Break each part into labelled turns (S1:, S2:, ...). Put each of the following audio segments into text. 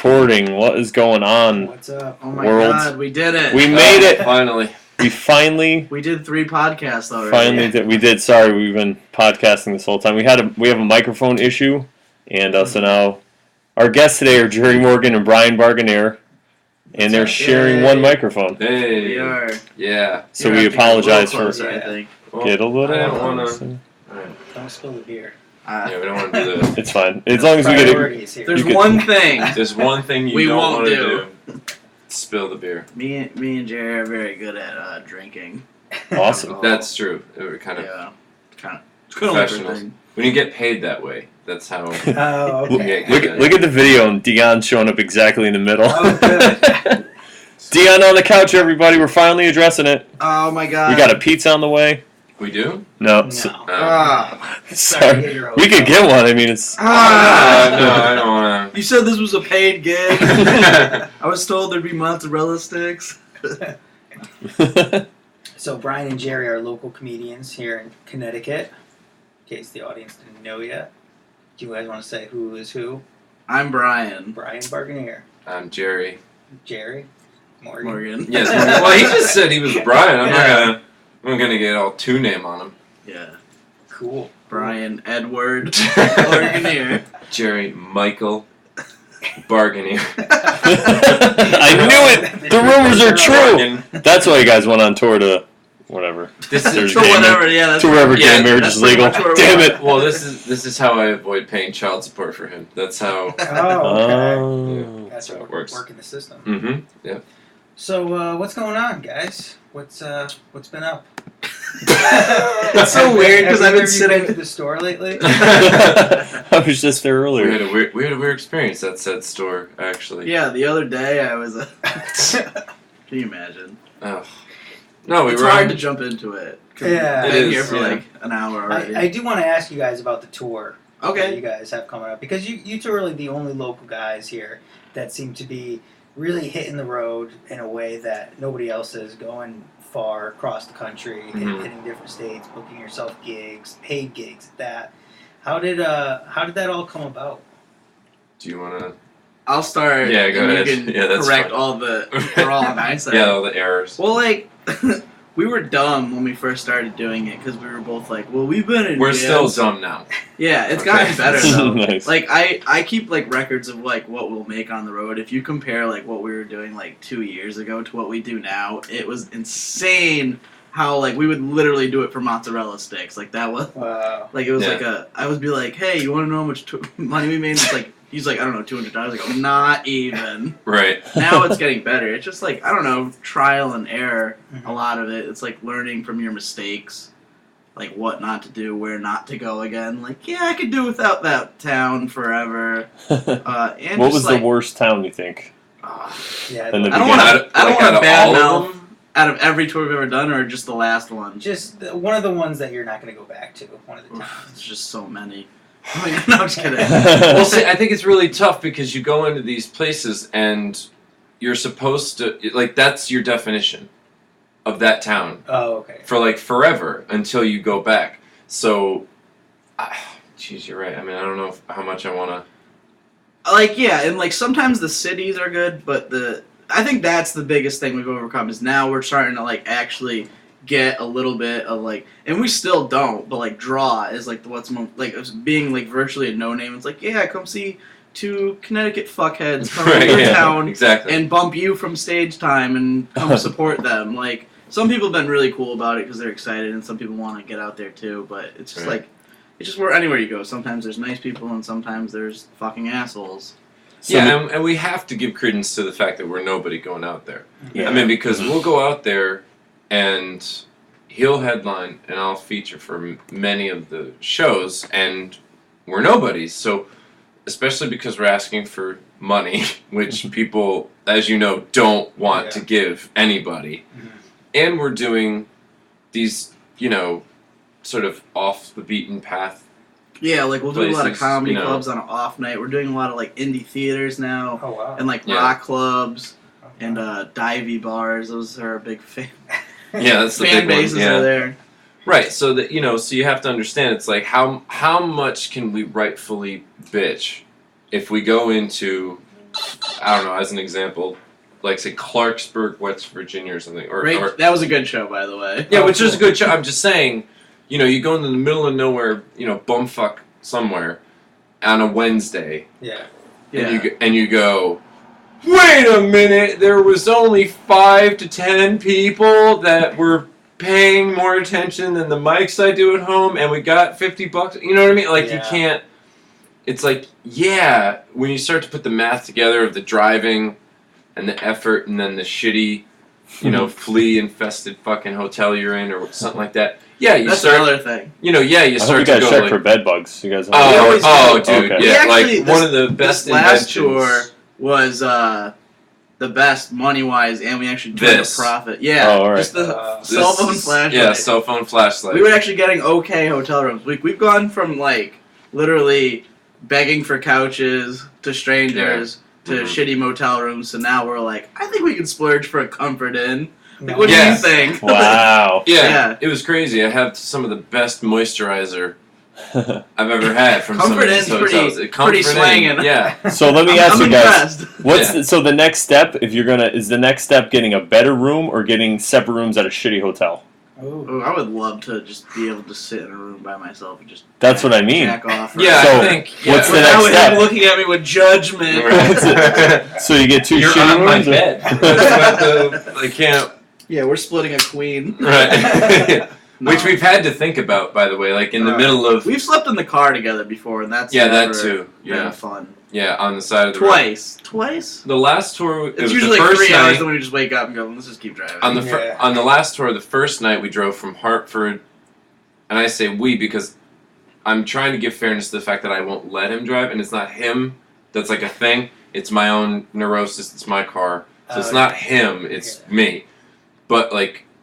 S1: Recording. What is going on?
S2: What's up?
S3: Oh my
S1: World.
S3: God, we did it.
S1: We made it.
S4: Finally.
S3: We did 3 podcasts already.
S1: Finally did. We did. Sorry, we've been podcasting this whole time. We have a microphone issue, and so now our guests today are Jerry Morgan and Brian Barganier, and they're sharing one microphone.
S4: Hey.
S3: We are.
S4: Yeah.
S1: So we apologize for
S3: closer, I think.
S4: Well,
S1: get a little.
S4: I don't want to.
S2: Don't spill the beer.
S4: Yeah, we don't want to do this.
S1: It's fine as long as we get it.
S2: Priorities here.
S3: There's one thing
S4: There's one thing you
S3: we
S4: don't
S3: won't
S4: want to
S3: do.
S4: Spill the beer.
S3: Me and Jerry are very good at drinking.
S1: Awesome.
S4: That's true. We're kind of
S3: kind of
S4: professionals. When you get paid that way, that's how.
S2: Oh, okay.
S1: Look at the video and Dion showing up exactly in the middle.
S2: Oh, good.
S1: Dion on the couch, everybody. We're finally addressing it.
S3: Oh my God.
S1: We got a pizza on the way.
S4: We do?
S1: No.
S2: No.
S1: Sorry. We could get one. I mean, it's.
S4: No, I don't want
S3: You said this was a paid gig.
S4: to.
S3: I was told there'd be mozzarella sticks.
S2: So Brian and Jerry are local comedians here in Connecticut. In case the audience didn't know yet. Do you guys want to say who is who?
S3: I'm Brian.
S2: Brian Barganier.
S4: I'm Jerry.
S2: Jerry. Morgan.
S3: Morgan.
S4: Yes. Well, he just said he was Brian. I'm gonna get all two name on him.
S3: Yeah.
S2: Cool.
S3: Brian Edward Barganier.
S4: Jerry Michael Barganier.
S1: I knew it. The rumors are true. That's why you guys went on tour to whatever.
S4: This
S1: There's
S4: is
S3: So whatever, yeah. That's
S1: to wherever
S4: Yeah,
S1: gay marriage
S3: that's
S1: is
S3: pretty
S1: legal.
S3: much where we
S1: Damn
S3: are.
S1: it.
S4: Well, this is how I avoid paying child support for him. That's how.
S2: Oh, okay.
S1: Oh.
S2: That's
S4: how
S2: what
S4: it works.
S2: working the system.
S4: Mm-hmm. Yeah.
S2: So what's going on, guys? What's been up?
S3: It's so weird because I've been
S2: Have you
S3: sitting.
S2: been to the store lately?
S1: I was just there
S4: We
S1: earlier.
S4: had a weird experience at said store actually.
S3: Yeah, the other day I was. Can you imagine?
S4: Oh. No, we
S3: It's
S4: were.
S3: hard to jump into it. 'Cause
S2: Yeah.
S3: we've
S4: It
S3: been
S4: is,
S3: here for
S4: yeah.
S3: like an hour already.
S2: I do want to ask you guys about the tour that you
S3: Okay.
S2: guys have coming up because you two are like the only local guys here that seem to be really hitting the road in a way that nobody else is, going far across the country,
S4: Mhm.
S2: hitting different states, booking yourself gigs, paid gigs at that. How did that all come about?
S4: Do you want to?
S3: I'll start.
S4: Yeah, go
S3: and
S4: ahead.
S3: You can
S4: Yeah, that's
S3: correct
S4: fine.
S3: all the. They're all on hindsight.
S4: Yeah, all the errors.
S3: Well, like. We were dumb when we first started doing it because we were both like, well, we've been in
S4: We're still
S3: bands.
S4: dumb now.
S3: Yeah, it's
S4: Okay.
S3: gotten better though.
S1: Nice.
S3: Like I keep like records of like what we'll make on the road. If you compare like what we were doing like 2 years ago to what we do now, it was insane how like we would literally do it for mozzarella sticks. Like that was
S2: Wow.
S3: like it was
S4: Yeah.
S3: I would be like, hey, you want to know how much money we made? It's like he's like, I don't know, $200. I go, not even.
S4: Right.
S3: Now it's getting better. It's just like I don't know, trial and error.
S2: Mhm.
S3: A lot of it. It's like learning from your mistakes, like what not to do, where not to go again. Like, yeah, I could do without that town forever. And
S1: What
S3: just
S1: was
S3: like,
S1: the worst town you think?
S2: Yeah.
S1: And the
S3: I don't
S1: beginning.
S3: want
S4: Out of-
S3: to. I don't
S4: like,
S3: want
S4: out
S3: to
S4: of all of
S3: badmouth
S4: them?
S3: out of every tour we've ever done, or just the last one.
S2: Just one of the ones that you're not going to go back to. One of the
S3: Oof,
S2: towns.
S3: it's just so many. No, I'm just kidding.
S4: Well, see, I think it's really tough because you go into these places and you're supposed to like that's your definition of that town
S2: Oh, okay.
S4: for like forever until you go back. So, geez, you're right. I mean, I don't know how much I want to.
S3: Like, yeah, and like sometimes the cities are good, but I think that's the biggest thing we've overcome is now we're starting to like actually get a little bit of like, and we still don't, but like draw is like what's like being like virtually a no name. It's like, yeah, come see 2 Connecticut fuckheads come
S4: Right,
S3: to
S4: yeah,
S3: town
S4: exactly.
S3: and bump you from stage time and come support them. Like some people have been really cool about it because they're excited, and some people want to get out there too. But it's just
S4: Right.
S3: like it's just where anywhere you go. Sometimes there's nice people, and sometimes there's fucking assholes.
S4: Yeah, and we have to give credence to the fact that we're nobody going out there.
S1: Yeah.
S4: I mean, because we'll go out there and he'll headline and I'll feature for many of the shows, and we're nobodies. So, especially because we're asking for money, which people, as you know, don't want to give anybody,
S2: Mhm.
S4: and we're doing these, sort of off the beaten path.
S3: Yeah, like we'll do a lot of
S4: Places,
S3: comedy
S4: you know.
S3: clubs on an off night. We're doing a lot of like indie theaters now,
S2: Oh, wow.
S3: and like
S4: Yeah.
S3: rock clubs
S2: Oh,
S3: and
S2: wow.
S3: divey bars. Those are a big fan
S4: Yeah, that's the
S3: fan
S4: big one.
S3: bases
S4: Yeah.
S3: are there.
S4: Right, so that so you have to understand it's like how much can we rightfully bitch if we go into I don't know, as an example, like say Clarksburg, West Virginia or something. Or
S3: That was a good show, by the way.
S4: yeah, which is a good show. I'm just saying, you go into the middle of nowhere, bumfuck somewhere on a Wednesday,
S2: Yeah.
S4: and you go, wait a minute, there was only 5 to 10 people that were paying more attention than the mics I do at home, and we got $50. You know what I mean? Like, you can't. It's like, yeah, when you start to put the math together of the driving and the effort and then the shitty, flea-infested fucking hotel you're in or something like that. Yeah,
S3: That's another thing.
S4: You
S1: I
S4: start
S1: hope you
S4: to
S1: guys
S4: go
S1: check
S4: like,
S1: for bed bugs. You guys.
S4: dude,
S1: Okay.
S4: yeah,
S3: Actually,
S4: one of the best
S3: this last
S4: inventions.
S3: tour was the best money-wise, and we actually turned a profit. Yeah,
S1: Oh, all right.
S3: just the cell phone flashlight.
S4: Yeah, cell phone flashlight.
S3: We were actually getting okay hotel rooms. We've gone from literally begging for couches to strangers to shitty motel rooms, so now we're like, I think we can splurge for a Comfort Inn. What do you think?
S1: Wow.
S4: Yeah, it was crazy. I have some of the best moisturizer I've ever had from some of
S3: Comfort
S4: these
S3: Inn's
S4: hotels.
S3: pretty slanging.
S4: Yeah.
S1: So let me ask
S3: I'm
S1: you guys,
S3: impressed.
S1: so the next step, if you're is the next step getting a better room or getting separate rooms at a shitty hotel?
S3: Oh, I would love to just be able to sit in a room by myself and just.
S1: That's what I mean.
S3: Jack off.
S4: Yeah,
S1: So,
S4: I think.
S1: what's the
S3: Without
S1: next step?
S3: him looking at me with judgment.
S1: So you get 2
S4: You're
S1: shitty
S4: on my
S1: rooms?
S4: bed. That's what I can't.
S3: Yeah, we're splitting a queen.
S4: Right.
S3: No.
S4: Which we've had to think about, by the way, like in the middle of.
S3: We've slept in the car together before, and that's
S4: Yeah, that
S3: never
S4: too.
S3: been
S4: Yeah.
S3: fun.
S4: Yeah, on the side of the road.
S3: Twice.
S4: The last tour, it
S3: It's
S4: was
S3: usually
S4: the
S3: like
S4: first
S3: 3 hours,
S4: night.
S3: then we just wake up and go, let's just keep driving.
S4: On the last tour, the first night we drove from Hartford, and I say we because I'm trying to give fairness to the fact that I won't let him drive, and it's not him that's like a thing. It's my own neurosis. It's my car, so it's not him. It's me. But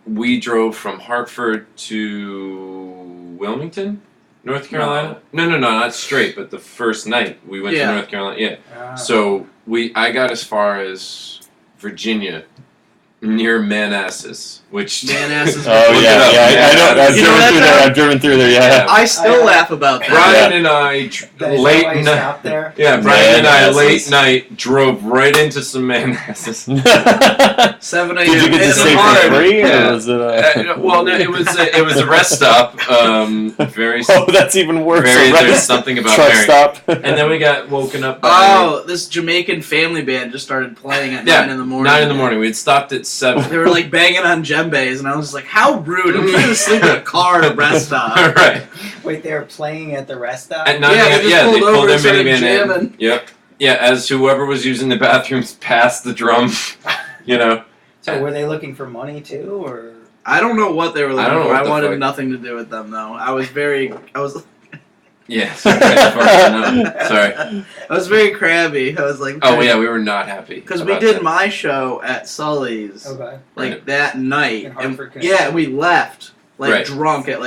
S4: we drove from Hartford to Wilmington, North Carolina. No, not straight, but the first night we went to North Carolina. Yeah. So I got as far as Virginia, near Manassas, which
S3: Manassas.
S1: Oh yeah, I know. I've
S3: You know
S1: driven
S3: that
S1: through there.
S3: town?
S1: I've driven through there. Yeah.
S3: I still laugh about that.
S4: Brian and I late
S2: night.
S4: night.
S2: Stop there.
S4: Yeah, Brian and I
S1: Manassas.
S4: late night drove right into some Manassas.
S3: 7 a.m.
S1: Did you get to
S3: in
S1: stay
S3: the
S1: for
S3: morning.
S1: free,
S4: Yeah.
S1: or was it?
S4: Well, no, it was a rest stop.
S1: Oh, that's even worse.
S4: Very.
S1: A
S4: There's
S1: rest-
S4: something about
S1: truck
S4: Mary.
S1: stop.
S4: And then we got woken up by
S3: Oh, this Jamaican family band just started playing at 9 in the morning.
S4: 9 in the morning. We had stopped at 7.
S3: They were banging on djembes, and I was just like, how rude. I'm trying to sleep in a car at a rest stop.
S4: Right.
S2: Wait, they were playing at the rest stop?
S4: At 9
S3: Yeah, they just pulled
S4: they
S3: over
S4: pulled their
S3: and started
S4: minivan
S3: jamming.
S4: in. Yep. Yeah, as whoever was using the bathrooms passed the drum,
S2: So were they looking for money too, or?
S3: I don't know what they were
S4: I
S3: looking
S4: don't know
S3: for.
S4: what
S3: I
S4: the
S3: wanted
S4: fuck.
S3: nothing to do with them, though. I was
S4: Yeah. Sorry.
S3: I was very crabby. I was like,
S4: Oh yeah, we were not happy.
S3: because we
S4: about
S3: did
S4: that.
S3: my show at Sully's
S2: Okay.
S3: that night,
S2: In
S3: and
S2: Hartford, Connecticut.
S3: yeah, we left
S4: Right.
S3: drunk at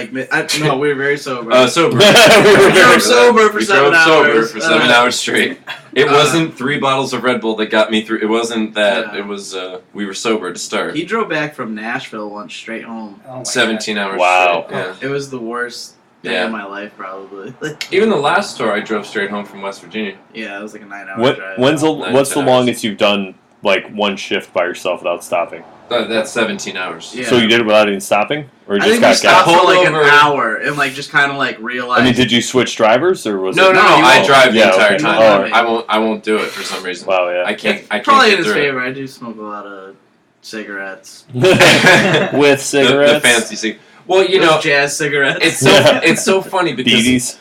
S3: no, we were very sober.
S4: Sober.
S1: We were
S3: We drove sober for
S4: We
S3: 7
S4: drove sober
S3: hours.
S4: for 7 hours straight. It wasn't 3 bottles of Red Bull that got me through. It wasn't that.
S3: Yeah.
S4: It was we were sober to start.
S3: He drove back from Nashville once straight home.
S2: Oh my
S4: 17 hours.
S1: Wow.
S4: Straight. Yeah.
S3: It was the worst day
S4: Yeah.
S3: of my life, probably.
S4: Even the last tour, I drove straight home from West Virginia.
S3: Yeah, it was like a 9-hour drive.
S1: What's the
S4: 9
S1: what's the
S4: 10
S1: longest you've done one shift by yourself without stopping?
S4: That's 17 hours.
S3: Yeah.
S1: So you did it without even stopping, or you
S3: I
S1: just
S3: think we
S1: got
S3: stopped
S1: gas?
S3: for like an
S4: Pulled over.
S3: hour and just kind of realized.
S1: I mean, did you switch drivers, or was
S4: No,
S1: it?
S4: no,
S3: No,
S4: no.
S3: you
S4: I
S3: won't.
S4: drive the
S1: Yeah,
S4: entire
S1: okay.
S4: time.
S3: You won't.
S4: I won't do it for some reason.
S1: Wow, yeah.
S4: I can't
S3: Probably
S4: get
S3: in his
S4: through it.
S3: favor. I do smoke a lot of cigarettes.
S1: With cigarettes,
S4: The fancy cig. Well,
S3: Those jazz cigarettes.
S4: it's so funny because
S1: Beaties.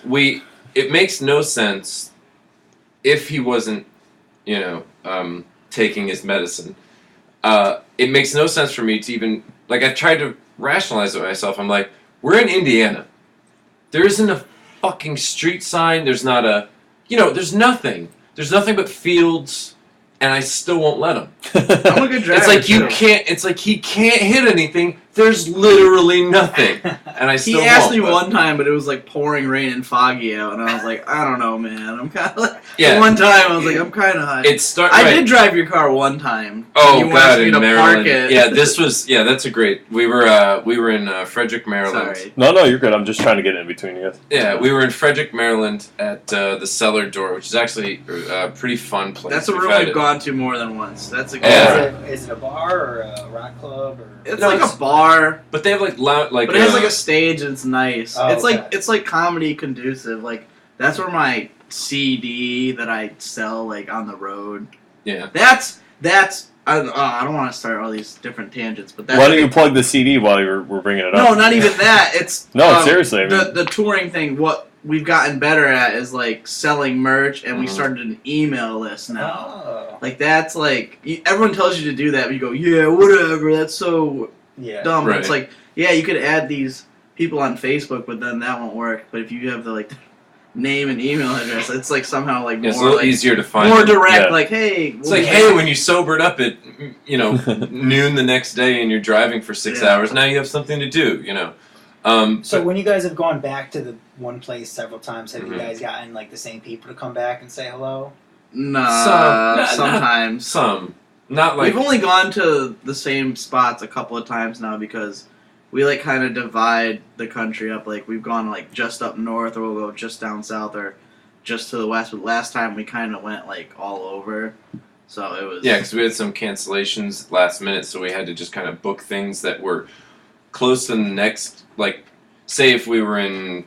S4: it makes no sense if he wasn't, taking his medicine. It makes no sense for me to even I tried to rationalize it myself. I'm like, we're in Indiana. There isn't a fucking street sign. There's not a, there's nothing. There's nothing but fields, and I still won't let him.
S3: I'm a good driver.
S4: It's like
S3: too.
S4: you can't. It's like he can't hit anything there's literally nothing. And I still
S3: He asked me
S4: won't,
S3: one time, but it was like pouring rain and foggy out, and I was like, I don't know, man. I'm kind of like.
S4: Yeah.
S3: One time, I was like, I'm kind of high. I did drive your car one time.
S4: Oh
S3: you
S4: God,
S3: asked me
S4: in
S3: to
S4: Maryland.
S3: park it.
S4: Yeah, that's a great. We were in Frederick, Maryland.
S3: Sorry.
S1: No, you're good. I'm just trying to get in between you guys.
S4: Yeah, we were in Frederick, Maryland at the Cellar Door, which is actually a pretty fun place.
S3: That's a room
S4: had
S3: we've gone to more than once. That's a good.
S4: Yeah.
S2: Is it a bar or a rock club? Or?
S3: It's
S4: No,
S3: like
S4: it's-
S3: a bar,
S4: But they have like
S3: but it has like a stage and it's nice.
S2: Oh, okay.
S3: It's like comedy conducive. Like that's where my CD that I sell like on the road.
S4: yeah.
S3: That's I don't want to start all these different tangents, but that's
S1: Why don't you plug the CD while we're bringing it up?
S3: no, not even that. It's
S1: No, seriously. I mean,
S3: the touring thing. What we've gotten better at is like selling merch, and we
S4: Mhm.
S3: started an email list now.
S2: Oh.
S3: Like that's like everyone tells you to do that, but you go, yeah, whatever. That's so
S2: Yeah.
S3: dumb.
S4: Right.
S3: It's like, yeah, you could add these people on Facebook, but then that won't work. But if you have the like name and email address, it's like somehow like
S4: It's a
S3: more
S4: little
S3: like
S4: easier to find.
S3: more direct.
S1: Yeah.
S3: Like, hey,
S4: It's like, hey, when you sobered up at noon the next day and you're driving for 6
S3: Yeah.
S4: hours, now you have something to do.
S2: So when you guys have gone back to the one place several times, have
S4: Mhm.
S2: you guys gotten like the same people to come back and say hello?
S3: nah,
S4: Some-
S3: sometimes.
S4: some, not like
S3: We've only gone to the same spots a couple of times now because we like kind of divide the country up. Like we've gone like just up north, or we'll go just down south, or just to the west. But last time we kind of went like all over, so it was
S4: yeah, because we had some cancellations last minute, so we had to just kind of book things that were close to the next. Like, say if we were in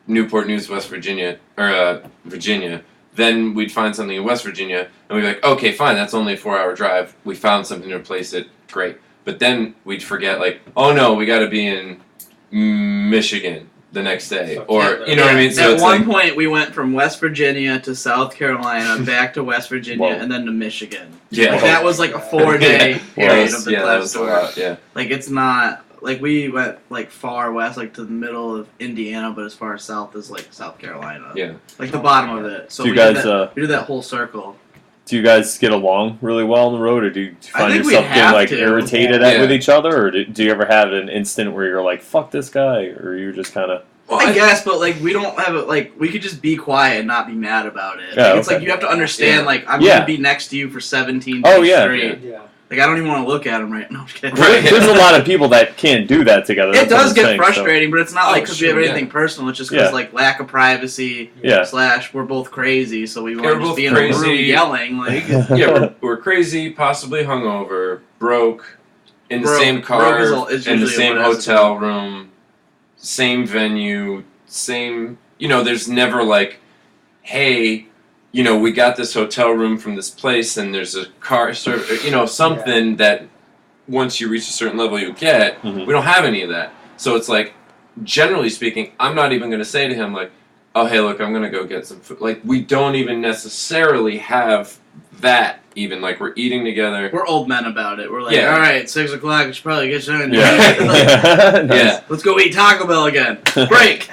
S4: Newport News, West Virginia, or Virginia. Then we'd find something in West Virginia, and we'd be like, okay, fine, that's only a 4-hour drive. We found something to replace it, great. But then we'd forget, like, oh no, we got to be in Michigan the next day,
S2: So
S4: or
S2: Canada.
S4: you know what I mean. So
S3: At
S4: it's
S3: one
S4: like,
S3: point, we went from West Virginia to South Carolina, back to West Virginia,
S1: Whoa.
S3: and then to Michigan.
S4: yeah,
S3: Like that was like a 4-day period of the
S4: yeah, that
S3: class
S4: was a
S3: tour.
S4: lot, yeah.
S3: Like it's not like we went like far west, like to the middle of Indiana, but as far south as like South Carolina.
S4: Yeah.
S3: Like the bottom of it. So
S1: do you
S3: we did
S1: guys
S3: that, we did that whole circle.
S1: do you guys get along really well on the road, or do you
S3: I
S1: find
S3: think we
S1: yourself getting
S3: have
S1: like
S3: to.
S1: irritated
S4: Yeah.
S1: with each other, or do you ever have an instant where you're like, "Fuck this guy," or you're just kind of
S4: Well,
S3: I guess, but like we don't have it. Like we could just be quiet and not be mad about it.
S1: Yeah,
S3: Like, it's
S1: okay.
S3: like you have to understand.
S4: Yeah.
S3: Like I'm
S1: Yeah.
S3: gonna be next to you for 17
S1: Oh,
S3: days
S1: yeah.
S3: straight.
S2: Yeah.
S3: Like I don't even want to look at him right now. I'm just kidding.
S4: Right.
S1: There's a lot of people that can't do that together.
S3: It
S1: That's what
S3: does
S1: I'm
S3: get
S1: saying, so-
S3: frustrating, but it's not
S4: Oh,
S3: like because we have
S4: sure,
S3: anything personal. It's just because
S1: Yeah.
S3: like lack of privacy.
S1: Yeah.
S3: Slash, we're both crazy, so we
S4: we're
S3: want to just
S4: both
S3: be in a room
S4: crazy.
S3: yelling. Like
S4: yeah, we're crazy, possibly hungover, broke, in the
S3: Broke.
S4: same
S3: Broke
S4: car,
S3: is
S4: in the
S3: usually
S4: same
S3: what it has to
S4: hotel room, same venue, same. There's never like, hey, we got this hotel room from this place, and there's a car service, something that once you reach a certain level you get.
S1: Mhm.
S4: We don't have any of that. So it's like, generally speaking, I'm not even going to say to him like, oh, hey, look, I'm going to go get some food. Like, we don't even necessarily have that even. Like, we're eating together.
S3: we're old men about it. We're like,
S4: Yeah.
S3: all right, 6 o'clock. We should probably get you in.
S1: Yeah.
S4: Yeah.
S3: Let's go eat Taco Bell again. Break.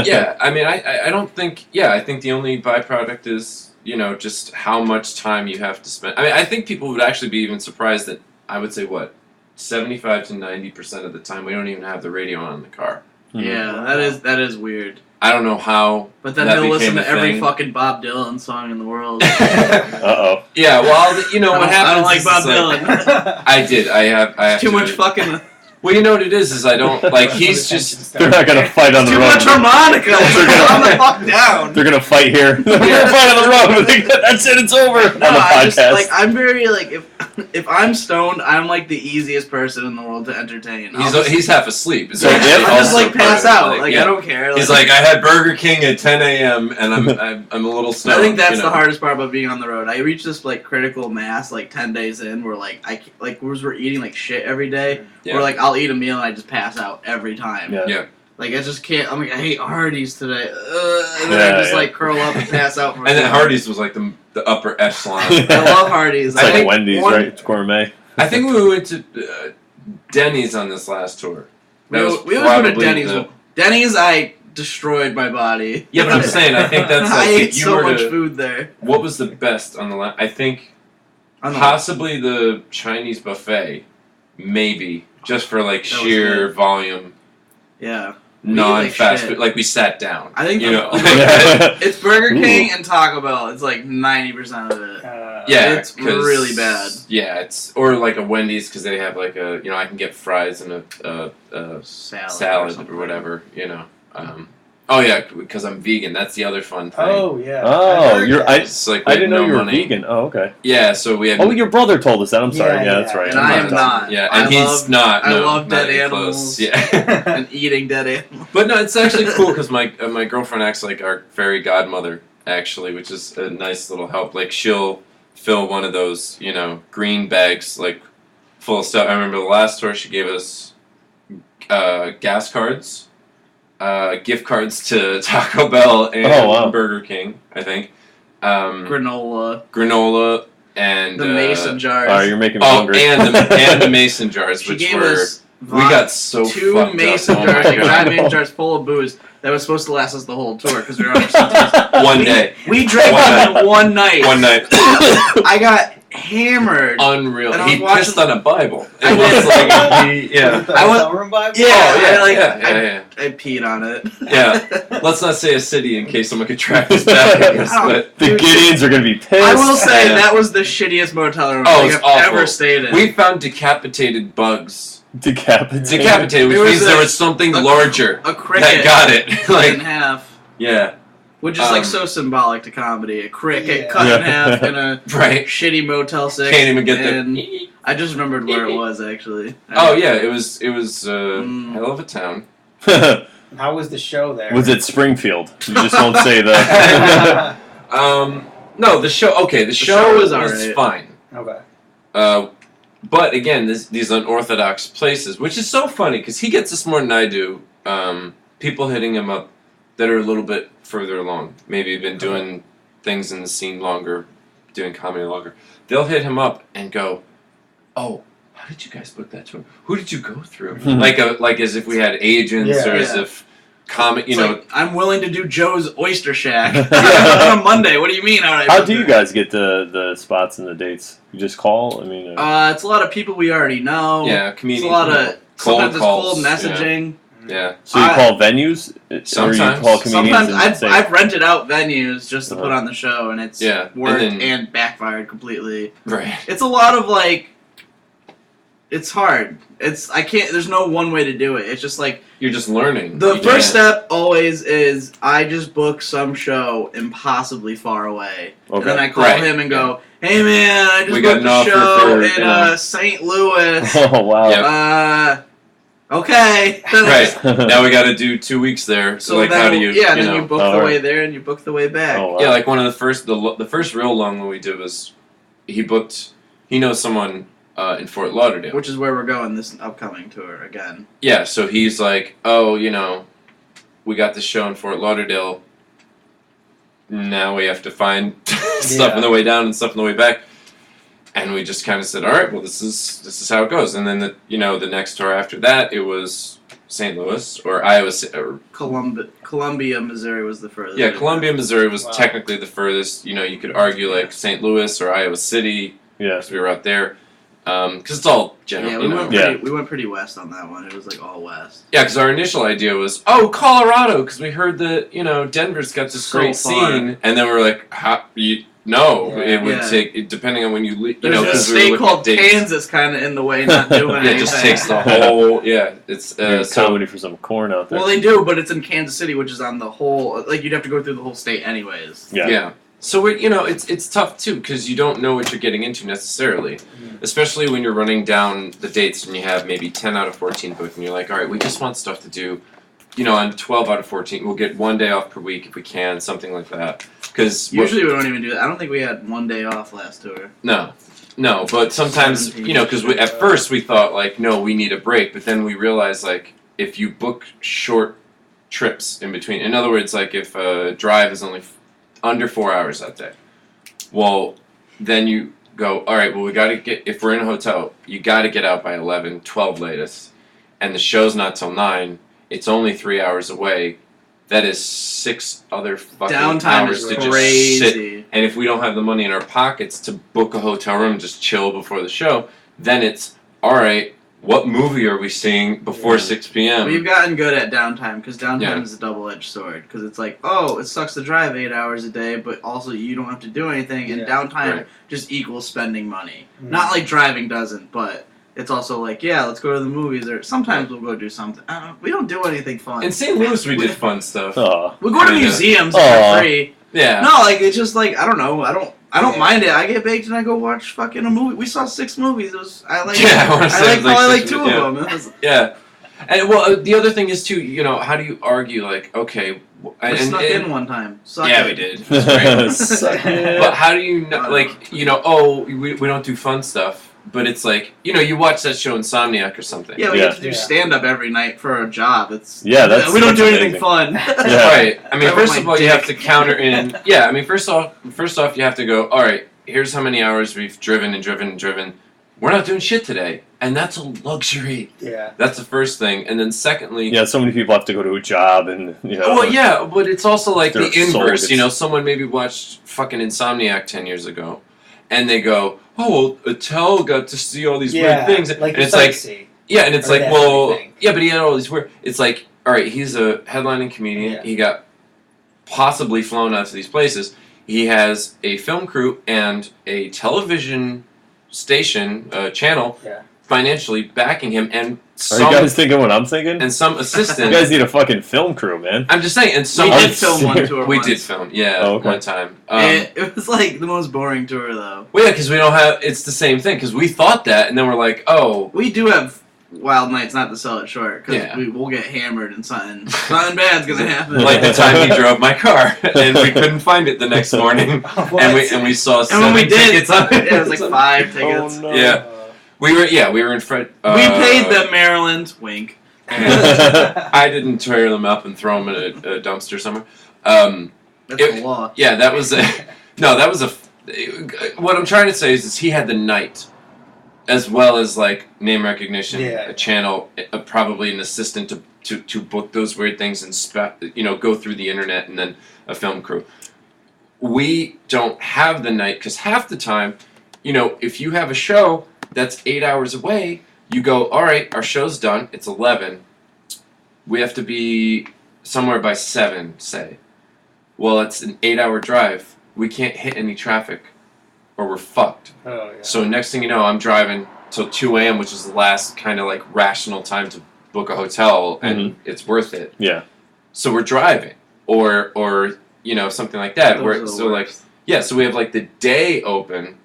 S4: Yeah, I mean, I don't think, I think the only byproduct is, just how much time you have to spend. I mean, I think people would actually be even surprised that, I would say, 75 to 90% of the time we don't even have the radio on in the car.
S3: Yeah, that is weird.
S4: I don't know how.
S3: But then
S4: That
S3: he'll listen
S4: became
S3: to
S4: a
S3: every
S4: thing.
S3: fucking Bob Dylan song in the world.
S1: Uh-oh.
S4: Yeah, well, what happens
S3: I don't like
S4: is
S3: Bob
S4: like-
S3: Dylan.
S4: I did. I have
S3: Too
S4: to
S3: much
S4: admit-
S3: fucking.
S4: Well, you know what it is I don't like. He's just.
S1: They're not gonna fight on the
S3: Too
S1: road.
S3: much harmonica. Calm the fuck down.
S1: They're gonna fight here. They're gonna fight on the road. That's it. It's over on the
S3: No, I just
S1: podcast.
S3: like I'm very like if I'm stoned, I'm like the easiest person in the world to entertain.
S4: He's half asleep. It's
S1: So,
S4: actually
S1: yeah,
S3: I'll just
S4: also
S3: like pass
S4: part
S3: out.
S4: of it.
S3: Like
S4: yeah.
S3: I don't care.
S4: He's like, I had Burger King at 10 a.m. and I'm a little stoned.
S3: I think that's
S4: you
S3: the
S4: know?
S3: hardest part about being on the road. I reached this like critical mass like 10 days in where we're eating like shit every day.
S4: Yeah.
S3: Where like I'll eat a meal and I just pass out every time.
S1: Yeah.
S4: Yeah.
S3: Like I just can't. I'm like I hate Hardee's today. And then I
S1: Yeah,
S3: just
S1: yeah.
S3: like curl up and pass out. For
S4: And then
S3: a
S4: Hardee's was like the upper echelon.
S3: I love Hardee's.
S1: It's
S3: I
S1: like
S3: think
S1: Wendy's,
S3: one-
S1: right? It's gourmet.
S4: I think we went to Denny's on this last tour.
S3: We
S4: That
S3: always
S4: was
S3: go to
S4: probably
S3: Denny's.
S4: the-
S3: Denny's, I destroyed my body.
S4: Yeah, but I'm saying, I think that's
S3: I
S4: like,
S3: ate
S4: if you
S3: so
S4: were
S3: much
S4: to-
S3: food there.
S4: What was the best on the last? I think
S3: On the-
S4: possibly the Chinese buffet maybe just for like
S3: That was
S4: sheer
S3: good.
S4: volume,
S3: Yeah.
S4: non-fast
S3: shit.
S4: food. Like we sat down.
S3: I think
S4: you know.
S3: it's Burger
S1: Ooh.
S3: King and Taco Bell. It's like 90% of it.
S4: Yeah,
S3: It's
S4: 'cause-
S3: really bad.
S4: Yeah, it's or like a Wendy's because they have like a I can get fries and a salad
S3: something.
S4: or whatever. Oh yeah, because I'm vegan. That's the other fun thing.
S2: Oh yeah.
S1: Oh,
S2: I heard
S1: you're-
S2: that.
S4: It's like
S1: I
S4: we have
S1: didn't know
S4: no
S1: you were
S4: money.
S1: vegan. Oh, okay.
S4: Yeah, so we have.
S1: Oh, your brother told us that. I'm sorry.
S2: Yeah,
S1: Yeah, that's
S2: yeah.
S1: right.
S3: And
S1: I'm
S3: I am not.
S4: Yeah,
S3: I
S4: and he's
S3: love-
S4: not.
S3: I
S4: no,
S3: love
S4: not
S3: dead
S4: even
S3: animals.
S4: close. Yeah.
S3: And eating dead animals.
S4: But no, it's actually cool because my girlfriend acts like our fairy godmother actually, which is a nice little help. Like she'll fill one of those green bags like full of stuff. I remember the last tour she gave us gas cards, gift cards to Taco Bell and
S1: Oh, wow.
S4: Burger King, I think,
S3: Granola.
S4: and
S3: The mason jars.
S1: All right, you're making me
S4: oh,
S1: hungry.
S4: and the mason jars,
S3: She
S4: which
S3: gave
S4: were.
S3: us
S4: We got so
S3: two
S4: fucked
S3: mason
S4: up. Oh
S3: jars,
S4: my
S3: like
S4: God.
S3: 5 mason jars full of booze that was supposed to last us the whole tour because we were on our CTs.
S4: One day.
S3: We drank
S4: One
S3: them in one night.
S4: One night.
S3: I got hammered.
S4: Unreal.
S3: And I was
S4: He
S3: watching-
S4: pissed on a Bible.
S3: I
S4: It was
S3: did.
S4: like
S3: I was-
S2: hotel room Bible?
S3: Yeah,
S4: Oh,
S3: I
S4: yeah.
S3: peed on it.
S4: Yeah. Let's not say a city in case someone could track us back, I guess,
S3: Oh.
S4: but
S1: The Gideons are gonna be pissed.
S3: I will say
S4: Yeah.
S3: that was the shittiest motel room
S4: Oh,
S3: I think
S4: it's
S3: I've
S4: awful.
S3: ever stayed in.
S4: we found decapitated bugs.
S1: Decapitated.
S4: Decapitated, which
S3: There was
S4: means there was something
S3: a-
S4: larger
S3: a cricket
S4: that got it.
S3: cut in
S4: Like,
S3: half,
S4: yeah,
S3: which is like so symbolic to comedy. A cricket
S2: Yeah.
S3: cut in
S1: Yeah.
S3: half in a
S4: right.
S3: shitty Motel 6.
S4: Can't even get
S3: and
S4: the.
S3: I just remembered where it was actually.
S4: Oh yeah, it was
S3: Mm.
S4: hell of a town.
S2: How was the show there?
S1: Was it Springfield? You just won't say that.
S4: No, the show. Okay, the show
S3: show was
S4: was
S3: alright.
S4: fine.
S2: Okay.
S4: But again, these unorthodox places, which is so funny because he gets this more than I do. People hitting him up that are a little bit further along, maybe been doing things in the scene longer, doing comedy longer. They'll hit him up and go, "Oh, how did you guys book that tour? Who did you go through?" like as if we had agents
S2: Yeah.
S4: or as
S3: Yeah.
S4: if comic,
S3: It's like, I'm willing to do Joe's Oyster Shack on a Monday. What do you mean?
S1: How do you guys get the spots and the dates? You just call? I mean,
S3: It's a lot of people we already know.
S4: yeah,
S3: It's
S4: comedians.
S3: a lot of sometimes it's
S4: calls,
S3: cold messaging.
S4: Yeah.
S1: so you call venues, or you
S4: Sometimes.
S1: call comedians?
S3: Sometimes
S1: and say,
S3: I've rented out venues just to put
S1: Uh-huh.
S3: on the show, and it's
S4: Yeah, and
S3: worked
S4: then-
S3: and backfired completely.
S4: Right.
S3: It's a lot of like. It's hard. I can't. There's no one way to do it. It's just like
S4: You're just learning.
S3: the
S4: You
S3: first
S4: can't-
S3: step always is I just book some show impossibly far away, and then I call
S4: Right.
S3: him and go, "Hey man, I just
S4: We got
S3: booked
S4: an
S3: a
S4: offer
S3: show
S4: for,
S3: in St. Louis."
S1: Oh wow!
S4: Yep.
S3: Okay.
S4: Right. Now we got to do 2 weeks there. So like,
S3: then,
S4: how do you?
S3: Yeah,
S4: you
S3: then
S4: know?
S3: you book
S1: Oh,
S3: the
S1: right.
S3: way there and you book the way back.
S1: Oh, wow.
S4: Yeah, like one of the first the first real long one we did was he booked. He knows someone in Fort Lauderdale.
S3: Which is where we're going this upcoming tour again.
S4: Yeah, so he's like, oh, we got this show in Fort Lauderdale. Now we have to find stuff
S2: Yeah.
S4: on the way down and stuff on the way back. And we just kind of said, all right, well, this is how it goes. And then the next tour after that, it was St. Louis or Iowa City.
S3: Columbia, Missouri was the furthest.
S4: Yeah, Columbia, Missouri was
S2: Wow.
S4: technically the furthest. You could argue like St. Louis or Iowa City
S1: Yeah.
S4: because we were out there. Because it's all general.
S3: Yeah, we went pretty west on that one. It was like all west.
S4: Yeah, because our initial idea was, oh, Colorado, because we heard that Denver's got this
S3: So
S4: great
S3: far.
S4: scene, and then we were like, no,
S2: Yeah.
S4: it would
S3: Yeah.
S4: take depending on when you leave.
S3: There's a
S4: because we were
S3: state
S4: looking
S3: called
S4: at dates.
S3: Kansas kind of in the way, not doing
S4: Yeah,
S3: anything.
S4: it just takes the whole. Yeah, it's
S1: You're
S4: so.
S1: comedy for some corn out there.
S3: Well, they do, but it's in Kansas City, which is on the whole. Like you'd have to go through the whole state, anyways.
S1: yeah.
S4: Yeah. So we it's tough too because you don't know what you're getting into necessarily, especially when you're running down the dates and you have maybe 10 out of 14 booked and you're like, all right, we just want stuff to do, on 12 out of 14, we'll get 1 day off per week if we can, something like that. Because
S3: Usually we don't even do that. I don't think we had 1 day off last tour.
S4: no, but sometimes
S3: 17.
S4: because at first we thought like, no, we need a break, but then we realized like if you book short trips in between, in other words, like if a drive is only under 4 hours that day. Well, then you go, all right, well, we got to if we're in a hotel, you got to get out by 11, 12 latest, and the show's not till 9, it's only 3 hours away. That is 6 other fucking
S3: Downtime
S4: hours
S3: is
S4: to just sit.
S3: crazy.
S4: And if we don't have the money in our pockets to book a hotel room, just chill before the show, then it's, all right, what movie are we seeing before
S2: Yeah.
S4: 6 p.m.?
S3: We've gotten good at downtime because downtime
S4: Yeah.
S3: is a double-edged sword. Because it's like, oh, it sucks to drive 8 hours a day, but also you don't have to do anything, and
S2: Yeah.
S3: downtime
S4: Right.
S3: just equals spending money.
S2: Mm.
S3: Not like driving doesn't, but it's also like, yeah, let's go to the movies, or sometimes we'll go do something. We don't do anything fun.
S4: In St. Louis, we did fun stuff.
S1: Oh.
S3: We go to
S4: Kinda.
S3: museums
S1: Aw.
S3: for free.
S4: Yeah.
S3: No, like it's just like I don't know. I don't
S2: Yeah.
S3: mind it. I get baked and I go watch fucking a movie. We saw 6 movies. It was I like.
S4: Yeah, I wanna say
S3: I
S4: it
S3: like
S4: was like
S3: probably like
S4: six,
S3: 2
S4: yeah.
S3: of them. It was,
S4: Yeah. And well, the other thing is too, you know, how do you argue like, okay,
S3: we snuck in one time. Suck
S4: yeah,
S3: it.
S4: we did. It was great.
S1: Suck it.
S4: But how do you know, like, you know, oh, we don't do fun stuff, but it's like, you know, you watch that show Insomniac or something.
S3: Yeah, we
S1: Yeah.
S3: have to do
S2: Yeah.
S3: stand up every night for a job. It's
S1: Yeah, that's-
S3: we don't
S1: that's
S3: do anything
S1: amazing.
S3: fun.
S1: Yeah.
S4: Right. I mean,
S3: Cover
S4: first
S3: my
S4: of all, you
S3: dick.
S4: have to counter in. Yeah, I mean, first off, you have to go. All right, here's how many hours we've driven and driven and driven. We're not doing shit today, and that's a luxury.
S2: Yeah.
S4: That's the first thing, and then secondly,
S1: Yeah, so many people have to go to a job, and you know.
S4: well, yeah, but it's also like
S1: Their
S4: the
S1: soul
S4: inverse.
S1: gets-
S4: You know, someone maybe watched fucking Insomniac 10 years ago, and they go, "Oh, well, Attell got to see all these
S2: Yeah.
S4: weird things,"
S2: Like
S4: and it's like,
S2: sightsee.
S4: yeah, and it's
S2: Or
S4: like,
S2: that
S4: well,
S2: kind of thing.
S4: yeah, but he had all these weird. It's like, all right, he's a headlining comedian.
S2: Yeah.
S4: He got possibly flown out to these places. He has a film crew and a television station channel
S2: Yeah.
S4: financially backing him, and
S1: Are
S4: some
S1: you guys thinking what I'm thinking?
S4: and some
S1: You
S4: assistant.
S1: guys need a fucking film crew, man.
S4: I'm just saying, and
S3: We
S4: some
S3: did film one tour.
S4: we
S3: once.
S4: did film, yeah,
S1: Oh, okay.
S4: one time.
S3: It was like the most boring tour though.
S4: Well, yeah, because we don't have. It's the same thing. Because we thought that, and then we're like, oh,
S3: We do have wild nights, not to sell it short, because
S4: Yeah.
S3: we'll get hammered and something bad's gonna happen.
S4: like the time he drove my car, and we couldn't find it the next morning, and we saw
S3: and
S4: seven
S3: when we did,
S4: tickets on
S3: it was like 5 tickets.
S1: Oh, no.
S4: Yeah. We were in front.
S3: We paid them, Maryland. Wink.
S4: I didn't tear them up and throw them in a dumpster somewhere.
S3: That's
S4: It-
S3: the law.
S4: Yeah, that was a. No, that was a. What I'm trying to say is he had the night, as well as like name recognition,
S2: Yeah.
S4: a channel, probably an assistant to book those weird things and go through the internet, and then a film crew. We don't have the night because half the time, if you have a show that's 8 hours away, you go, all right, our show's done. It's 11. We have to be somewhere by 7, say. Well, it's an 8-hour drive. We can't hit any traffic, or we're fucked.
S2: Oh, yeah.
S4: So next thing you know, I'm driving till 2 a.m., which is the last kind of like rational time to book a hotel, and it's worth it.
S1: Yeah.
S4: So we're driving, or something like that.
S3: Those
S4: Where
S3: are the
S4: so like
S3: worst.
S4: so we have like the day open,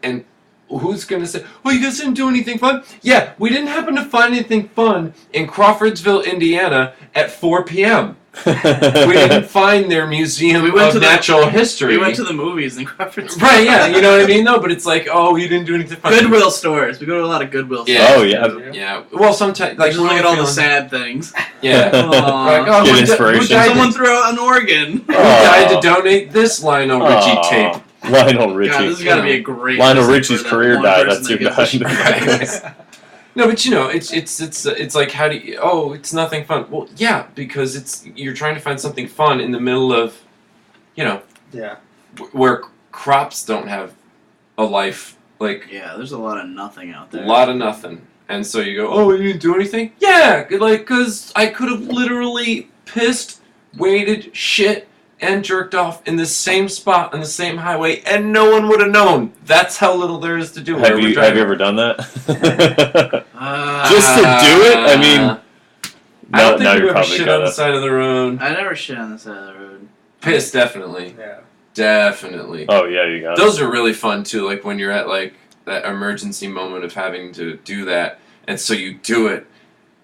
S4: and who's gonna say, "Oh, you guys didn't do anything fun?" Yeah, we didn't happen to find anything fun in Crawfordsville, Indiana, at 4 p.m. We didn't find their museum
S3: We went
S4: of
S3: to the-
S4: natural history.
S3: We went to the movies in Crawfordsville.
S4: Right, yeah, you know what I mean? No, but it's like, oh, you didn't do anything fun.
S3: Goodwill stores. We go to a lot of Goodwill
S4: Yeah.
S3: stores.
S1: Oh, yeah.
S4: Yeah. Well, sometimes
S3: Like,
S4: like
S3: just look at all the
S4: feeling-
S3: sad things.
S4: Yeah.
S3: Aw.
S4: Like, oh,
S1: Get
S4: who
S1: inspiration.
S4: died
S3: Someone
S4: to,
S3: threw out an organ.
S4: who died to
S1: Aw.
S4: donate this Lionel Richie tape?
S1: Lionel Richie.
S3: God, this has got to be a great.
S1: Lionel
S3: listen
S1: Richie's
S3: for that
S1: career
S3: one
S1: died.
S3: person
S1: That's who
S3: that gets
S1: died.
S3: the shit.
S4: No, but it's like, how do you? Oh, it's nothing fun. Well, yeah, because you're trying to find something fun in the middle of,
S2: Yeah.
S4: where crops don't have a life, like
S3: Yeah, there's a lot of nothing out
S4: a
S3: there.
S4: lot of nothing. And so you go, oh, you didn't do anything? Yeah, like, because I could have literally pissed, waited, shit, and jerked off in the same spot on the same highway, and no one would have known. That's how little there is to do.
S1: Have you ever done that? Just to do it? I mean,
S4: I don't
S1: now
S4: think
S1: you're
S4: we ever
S1: probably
S4: shit on the
S1: gonna.
S4: side of the road.
S3: I never shit on the side of the road.
S4: Piss, definitely.
S2: Yeah.
S4: Definitely.
S1: Oh yeah, you got it.
S4: Those are really fun too, like when you're at like that emergency moment of having to do that, and so you do it,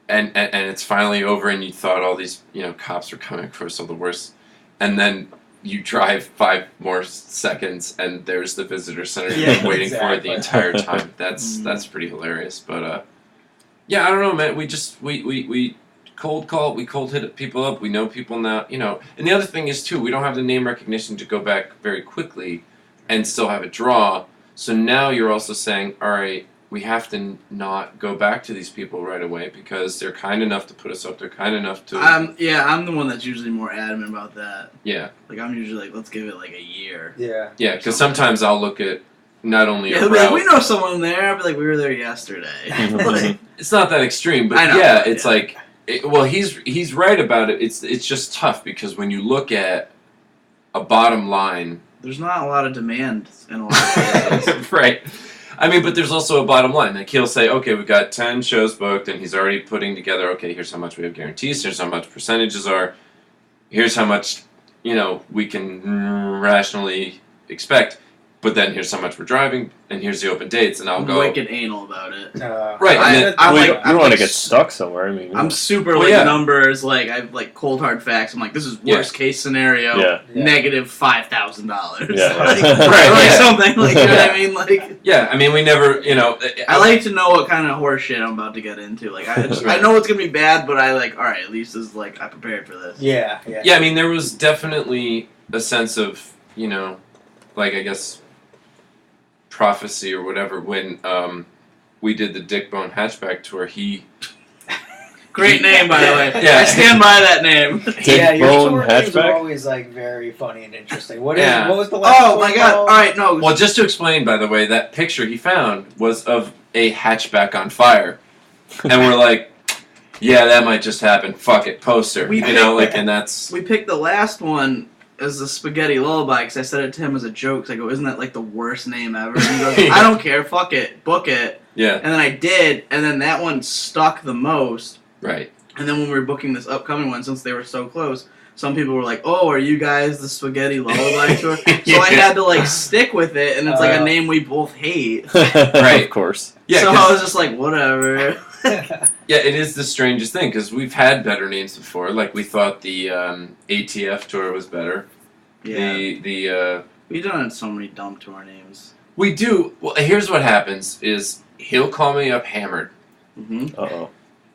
S4: and it's finally over, and you thought all these cops were coming across all the worst, and then you drive 5 more seconds, and there's the visitor center
S2: Yeah,
S4: you've been waiting for it the
S2: exactly.
S4: entire time. That's pretty hilarious, but yeah, I don't know, man. We just we cold call, we cold hit people up. We know people now, And the other thing is too, we don't have the name recognition to go back very quickly and still have a draw. So now you're also saying, all right, we have to not go back to these people right away because they're kind enough to put us up. They're kind enough to
S3: I'm the one that's usually more adamant about that.
S4: yeah.
S3: Like I'm usually like, let's give it like a year.
S2: Yeah.
S4: Yeah, because sometimes I'll look at not only
S3: Yeah,
S4: a
S3: he'll be like,
S4: route.
S3: we know someone there. I'll be like, we were there yesterday. Like,
S4: It's not that extreme, but
S3: I know,
S4: yeah, it's
S3: yeah.
S4: like, well, he's right about it. It's just tough because when you look at a bottom line,
S3: there's not a lot of demand in a lot of places.
S4: right? I mean, but there's also a bottom line. Like he'll say, okay, we've got 10 shows booked, and he's already putting together. Okay, here's how much we have guarantees. Here's how much percentages are. Here's how much we can rationally expect. But then here's how much we're driving, and here's the open dates, and I'll
S3: I'm
S4: go
S3: wicked anal about it.
S4: Right, and then-
S3: I'm
S1: we
S3: like,
S1: don't want to get stuck somewhere. I mean,
S3: I'm super
S4: Well,
S3: like
S4: yeah.
S3: numbers, like I've like cold hard facts. I'm like, this is worst case scenario,
S1: Yeah.
S3: negative $5,000.
S1: Yeah.
S3: Like,
S4: Right,
S3: like
S4: yeah.
S3: something like you know what I mean. Like
S4: yeah, I mean, we never,
S3: I like to know what kind of horse shit I'm about to get into. Like I know it's gonna be bad, but I like all right. At least this is like I prepared for this.
S2: Yeah.
S4: Yeah, I mean, there was definitely a sense of, like, I guess, prophecy or whatever when we did the Dick Bone Hatchback tour.
S3: Great name, by the way.
S4: Yeah.
S3: I stand by that name.
S2: Yeah, your
S1: Bone
S2: tour names are
S1: hatchback?
S2: always like very funny and interesting. What
S4: Yeah.
S2: was the last
S3: Oh
S2: one
S3: my god!
S2: called?
S3: All right, no.
S4: Well, just to explain, by the way, that picture he found was of a hatchback on fire. And we're like, yeah, that might just happen. Fuck it, poster. And that's...
S3: We picked the last one as the Spaghetti Lullaby because I said it to him as a joke. 'Cause I go, isn't that like the worst name ever? And he goes,
S4: Yeah.
S3: I don't care, fuck it, book it.
S4: Yeah,
S3: And then I did, and then that one stuck the most.
S4: right.
S3: And then when we were booking this upcoming one, since they were so close, some people were like, "Oh, are you guys the Spaghetti Lullaby tour?" So I had to like stick with it, and it's like a name we both hate.
S4: Right.
S1: Of course.
S4: Yeah,
S3: so
S4: 'cause-
S3: I was just like, whatever.
S4: Yeah, it is the strangest thing because we've had better names before. Like we thought the ATF tour was better.
S3: Yeah,
S4: The
S3: we've done so many dumb tour names.
S4: we do. Well, here's what happens: is he'll call me up hammered,
S3: hmm
S1: Uh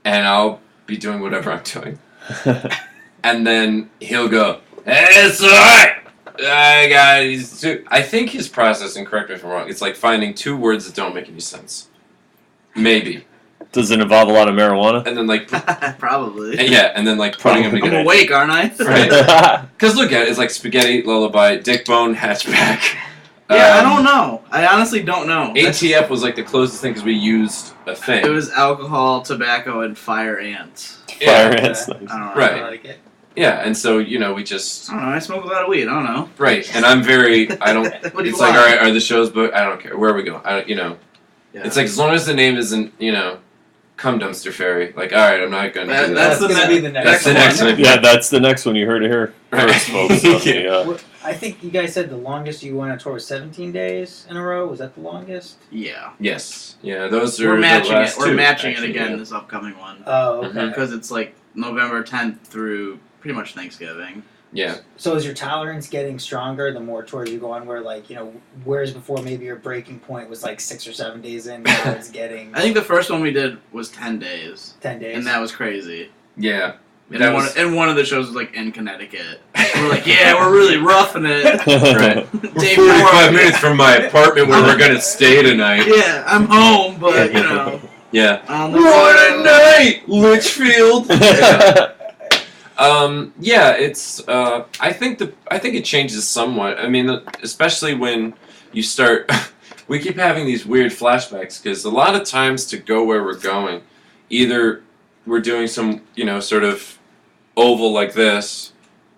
S4: and I'll be doing whatever I'm doing, and then he'll go, "Hey, it's alright. I think his process, and correct me if I'm wrong, it's like finding two words that don't make any sense. Maybe,
S1: Does it involve a lot of marijuana?
S4: and then like
S3: Probably.
S4: and then like putting them
S3: I'm
S4: together.
S3: awake, aren't I?
S4: Right. Because look at it, it's like Spaghetti Lullaby, Dick Bone Hatchback.
S3: Yeah, I don't know. I honestly don't know.
S4: ATF was like the closest thing because we used a thing.
S3: It was alcohol, tobacco, and fire ants.
S1: Fire
S4: Yeah.
S1: ants.
S3: I don't know.
S4: Right.
S2: I like it.
S4: Yeah, and so we just
S3: I don't know. I smoke a lot of weed. I don't know.
S4: right, and I'm very I don't.
S3: What do you
S4: It's like,
S3: want?
S4: all right, are the shows booked? I don't care. Where are we going? I don't,
S3: Yeah.
S4: It's like as long as the name isn't Cum Dumpster Fairy. Like, all right, I'm not going to do that.
S3: That's the
S2: gonna
S3: ne-
S2: be the next
S4: That's the
S2: one.
S4: next one.
S1: Yeah, that's the next one you heard it here
S4: Right.
S1: first, folks. on the,
S4: Yeah.
S2: What- I think you guys said the longest you went on tour was 17 days in a row. Was that the longest?
S3: Yeah.
S4: Yes. Yeah, those are
S3: We're
S4: the
S3: matching it.
S4: last
S3: We're
S4: two,
S3: matching
S4: actually,
S3: it again
S4: yeah.
S3: this upcoming one
S2: Oh, okay.
S4: Mhm.
S3: because it's like November 10th through pretty much Thanksgiving.
S4: Yeah.
S2: So is your tolerance getting stronger the more tours you go on? Where whereas before maybe your breaking point was like 6 or 7 days in, now it's getting
S3: I think the first one we did was 10 days,
S2: 10 days.
S3: and that was crazy.
S4: Yeah.
S3: And
S4: That
S3: one,
S4: was-
S3: and one of the shows was like in Connecticut. We're like, yeah, we're really roughing it.
S4: Right.
S3: Day
S4: 45
S3: 4.
S4: minutes from my apartment where we're going to stay tonight.
S3: Yeah, I'm home, but you know,
S4: Yeah.
S3: on the
S4: What a
S3: road.
S4: night, Litchfield. Yeah, it's. I think it changes somewhat. I mean, especially when you start. We keep having these weird flashbacks because a lot of times to go where we're going, either we're doing some sort of oval like this,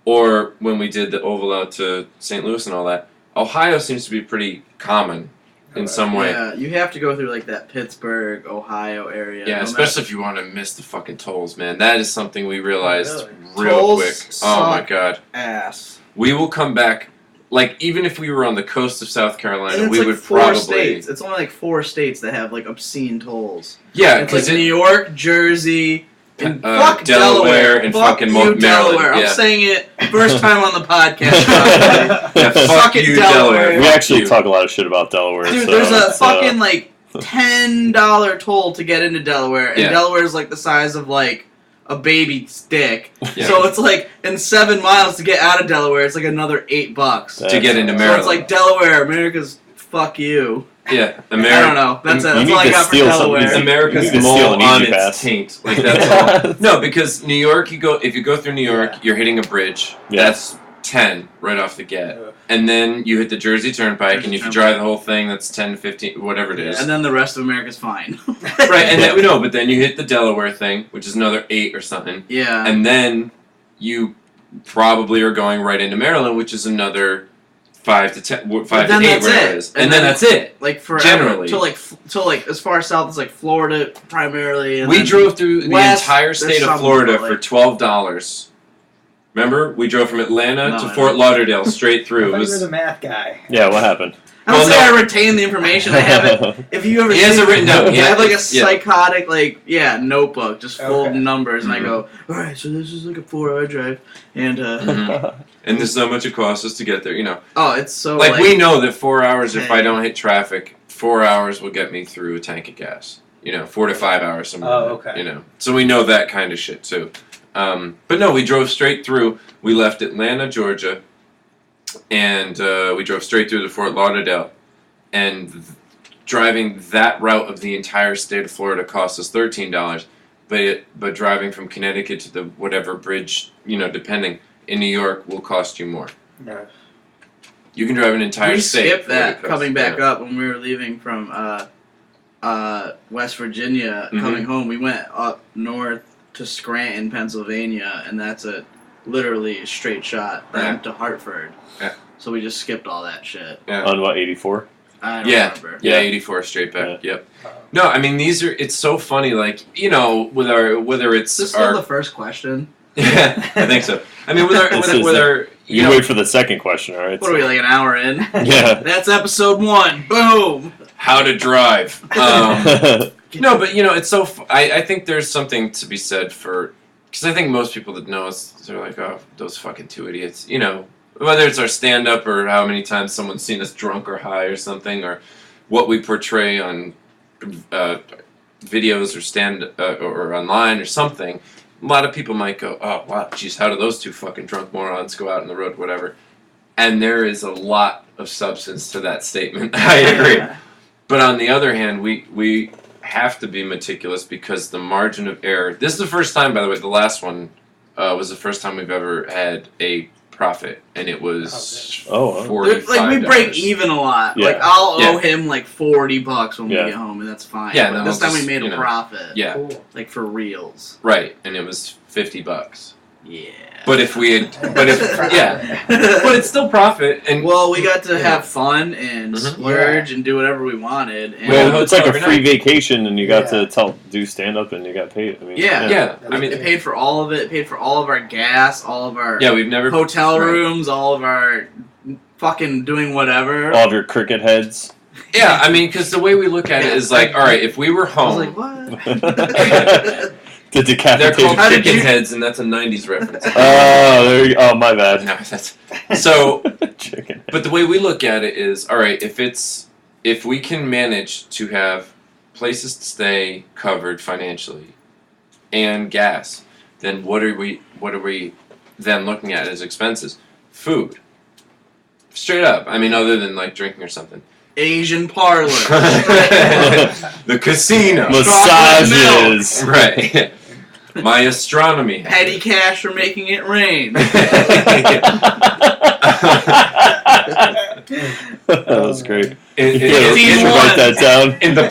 S4: or when we did the oval out to St. Louis and all that. Ohio seems to be pretty common in some way.
S3: Yeah, you have to go through like that Pittsburgh, Ohio area.
S4: Yeah,
S3: no
S4: especially if you want to miss the fucking tolls, man. That is something we realized
S2: Really?
S4: real
S3: Tolls
S4: quick. Oh my
S3: suck.
S4: god.
S3: ass.
S4: We will come back, like, even if we were on the coast of South Carolina,
S3: And it's
S4: we
S3: like
S4: would
S3: 4
S4: probably...
S3: states. It's only like 4 states that have like obscene tolls.
S4: Yeah,
S3: It's like
S4: because
S3: New York, Jersey, and fuck
S4: Delaware, and
S3: fuck
S4: fucking
S3: you,
S4: Maryland.
S3: Delaware.
S4: Yeah.
S3: I'm saying it first time on the podcast.
S4: Yeah, fuck
S3: Fuck it,
S4: you,
S3: Delaware.
S1: We
S4: Fuck
S1: actually
S4: you.
S1: talk a lot of shit about Delaware.
S3: Dude,
S1: so
S3: there's a
S1: it's,
S3: fucking like $10 toll to get into Delaware, and
S4: Yeah.
S3: Delaware's like the size of like a baby stick.
S4: Yeah.
S3: So it's like in 7 miles to get out of Delaware, it's like another $8
S4: To get into
S3: So
S4: Maryland.
S3: it's like Delaware, America's fuck you.
S4: Yeah,
S3: I don't know. That's
S1: You
S3: that's
S1: need
S3: all I
S1: to
S3: got for
S1: steal some of
S3: Delaware.
S1: these-
S4: America's
S1: You need to steal
S4: mole
S1: an
S4: on
S1: easy
S4: its
S1: pass.
S4: taint. Like, that's all. No, because New York, if you go through New York,
S2: Yeah.
S4: you're hitting a bridge.
S1: Yeah.
S4: That's 10 right off the get.
S2: Ugh.
S4: And then you hit the Jersey Turnpike, and if you
S3: Jersey
S4: drive the whole thing, that's 10, 15, whatever it is.
S3: And then the rest of America's fine.
S4: Right, and then, no, but then you hit the Delaware thing, which is another 8 or something.
S3: Yeah.
S4: And then you probably are going right into Maryland, which is another 5 to 10, 5 to 8,
S3: then that's
S4: whatever
S3: it.
S4: it is. And then that's it.
S3: Like forever.
S4: Generally.
S3: Till like as far south as like Florida primarily. And
S4: We
S3: then
S4: drove through the
S3: west,
S4: entire
S3: there's
S4: state of
S3: some,
S4: Florida
S3: but,
S4: for
S3: like-
S4: $12. Remember? We drove from Atlanta
S3: No,
S4: to
S3: I
S4: Fort
S3: don't.
S4: Lauderdale straight
S2: I
S4: through. It
S2: thought you were
S4: was
S2: the math guy.
S1: Yeah, what happened?
S3: I don't
S4: Well,
S3: say
S4: no.
S3: I retain the information. I have it. If you ever
S4: He has
S3: see
S4: it written down.
S3: I have like a
S4: Yeah.
S3: psychotic notebook just full of
S2: Okay.
S3: numbers, and I
S4: Mhm.
S3: go, all right, so this is like a 4-hour drive, and
S4: Mhm. And this is how much it costs us to get there. You know,
S3: oh, it's so
S4: like we know that 4 hours, if I
S3: Okay.
S4: don't hit traffic, 4 hours will get me through a tank of gas. You know, 4 to 5 hours somewhere.
S2: Oh,
S4: in there,
S2: okay.
S4: You know, so we know that kind of shit too. But no, we drove straight through. We left Atlanta, Georgia, and we drove straight through to Fort Lauderdale. And driving that route of the entire state of Florida cost us $13. But driving from Connecticut to the whatever bridge, you know, depending, in New York will cost you more.
S2: No.
S4: You can drive an entire
S3: we
S4: state.
S3: skipped
S4: for what it
S3: that
S4: costs.
S3: coming back
S4: Yeah.
S3: up when we were leaving from West Virginia,
S4: Mhm.
S3: coming home. We went up north to Scranton, Pennsylvania, and that's literally a straight shot
S4: Yeah.
S3: to Hartford.
S4: Yeah.
S3: So we just skipped all that shit.
S1: On what, 84?
S3: I don't
S4: Yeah.
S3: remember.
S4: Yeah,
S1: Yeah.
S4: 84 straight back.
S1: Yeah.
S4: Yep. No, I mean these are. It's so funny, like you know, with our whether it's
S3: Is this still
S4: our.
S3: the first question?
S4: Yeah, I think so. I mean, with our
S1: This
S4: with
S1: is
S4: our.
S1: You
S4: know,
S1: wait for the second question, alright?
S3: What are we, like an hour in?
S1: Yeah.
S3: That's episode 1. Boom!
S4: how to drive. No, but you know, it's so. I think there's something to be said for, because I think most people that know us, they're like, oh, those fucking two idiots. You know, whether it's our stand-up or how many times someone's seen us drunk or high or something, or what we portray on videos or online or something. A lot of people might go, oh wow, geez, how do those two fucking drunk morons go out on the road, whatever. And there is a lot of substance to that statement. I agree. But on the other hand, we have to be meticulous because the margin of error. This is the first time, by the way. The last one was the first time we've ever had a profit, and it was
S1: Oh, wow.
S4: $45.
S3: Like, we break even a lot.
S1: Yeah.
S3: Like, I'll
S4: Yeah.
S3: owe him like $40 when we
S1: Yeah.
S3: get home, and that's fine.
S4: Yeah,
S3: But
S4: no,
S3: this time we
S4: just,
S3: made
S4: you
S3: a
S4: know.
S3: profit.
S4: Yeah,
S2: Cool.
S3: Like, for reals.
S4: right, and it was $50.
S3: Yeah.
S4: But if we had, but it's still profit, and
S3: Well, we got to
S4: Yeah.
S3: have fun and
S4: Mhm.
S3: splurge and do whatever we wanted. And
S4: Yeah,
S1: Well, it's like a
S4: every
S1: free
S4: night.
S1: vacation, and you got
S2: Yeah.
S1: to do stand-up, and you got paid. I mean,
S3: Yeah.
S4: I mean,
S3: it paid for all of it. It paid for all of our gas, all of our
S4: yeah, we've never.
S3: hotel
S4: right.
S3: rooms, all of our fucking doing whatever.
S1: All of your cricket heads.
S4: Yeah, I mean, because the way we look at it is like, all right, if we were
S3: I was
S4: home,
S3: like, what?
S1: The
S4: they're
S1: decapitated.
S4: called
S3: How did
S4: chicken
S3: you-
S4: heads, and that's a '90s reference.
S1: Oh, there you go. Oh, my bad.
S4: No, that's so.
S1: Chicken.
S4: But the way we look at it is, all right, if we can manage to have places to stay covered financially and gas, then what are we then looking at as expenses? Food. Straight up. I mean, other than like drinking or something.
S3: Asian parlor.
S4: The casino.
S1: Massages.
S4: Right. My astronomy.
S3: Petty cash for making it rain.
S1: That was great.
S4: In,
S1: You
S4: in,
S1: should
S3: Team
S1: write that down.
S4: in the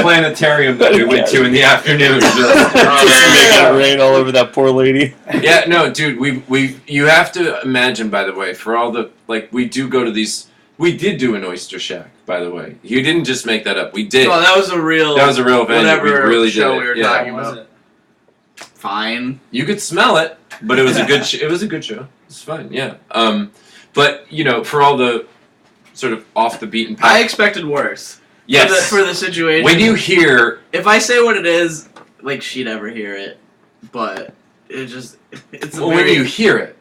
S4: planetarium that we went to in the afternoon.
S1: Just making it rain all over that poor lady.
S4: Yeah, no, dude, you have to imagine, by the way, for all the, like, we do go to these, we did do an oyster shack, by the way. You didn't just make that up. We did.
S3: Oh, that was a real.
S4: That was a real venue.
S3: whatever
S4: We really
S3: show
S4: did it.
S3: we were
S4: Yeah.
S3: talking
S2: How was
S3: about.
S2: it?
S3: Fine.
S4: You could smell it, but it was a good. It was a good show. It's fine, yeah. But you know, for all the sort of off the beaten path.
S3: I expected worse.
S4: Yes.
S3: For the situation.
S4: When you hear,
S3: If I say what it is, like she'd ever hear it, but it's
S4: when you hear it,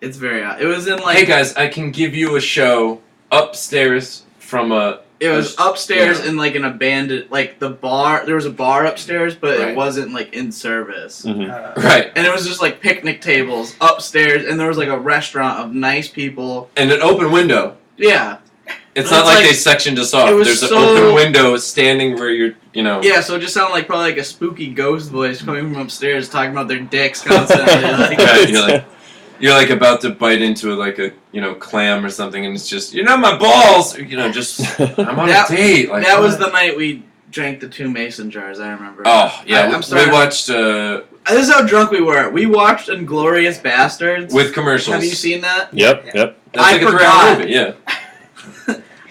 S3: it's very odd. It was in like
S4: hey guys, I can give you a show upstairs from a.
S3: it was upstairs
S4: yeah.
S3: in like an abandoned like the bar. There was a bar upstairs, but
S4: Right.
S3: it wasn't like in service.
S1: Mhm.
S4: Right.
S3: And it was just like picnic tables upstairs, and there was like a restaurant of nice people.
S4: And an open window.
S3: Yeah,
S4: It's
S3: It's
S4: not like
S3: like-
S4: they sectioned us off.
S3: it was
S4: There's an
S3: so-
S4: open window standing where you're, you know.
S3: yeah. So it just sounded like probably like a spooky ghost voice coming from upstairs, talking about their dicks constantly. Like,
S4: Right, you're like, You're like about to bite into like a clam or something, and it's just you're not my balls. Just I'm on a date. Like
S3: that was the night we drank the 2 mason jars. I remember.
S4: Oh yeah, we watched.
S3: This is how drunk we were. We watched Inglourious Bastards
S4: with commercials.
S3: Have you seen that?
S1: Yep.
S4: That's like a 3-hour movie. Yeah.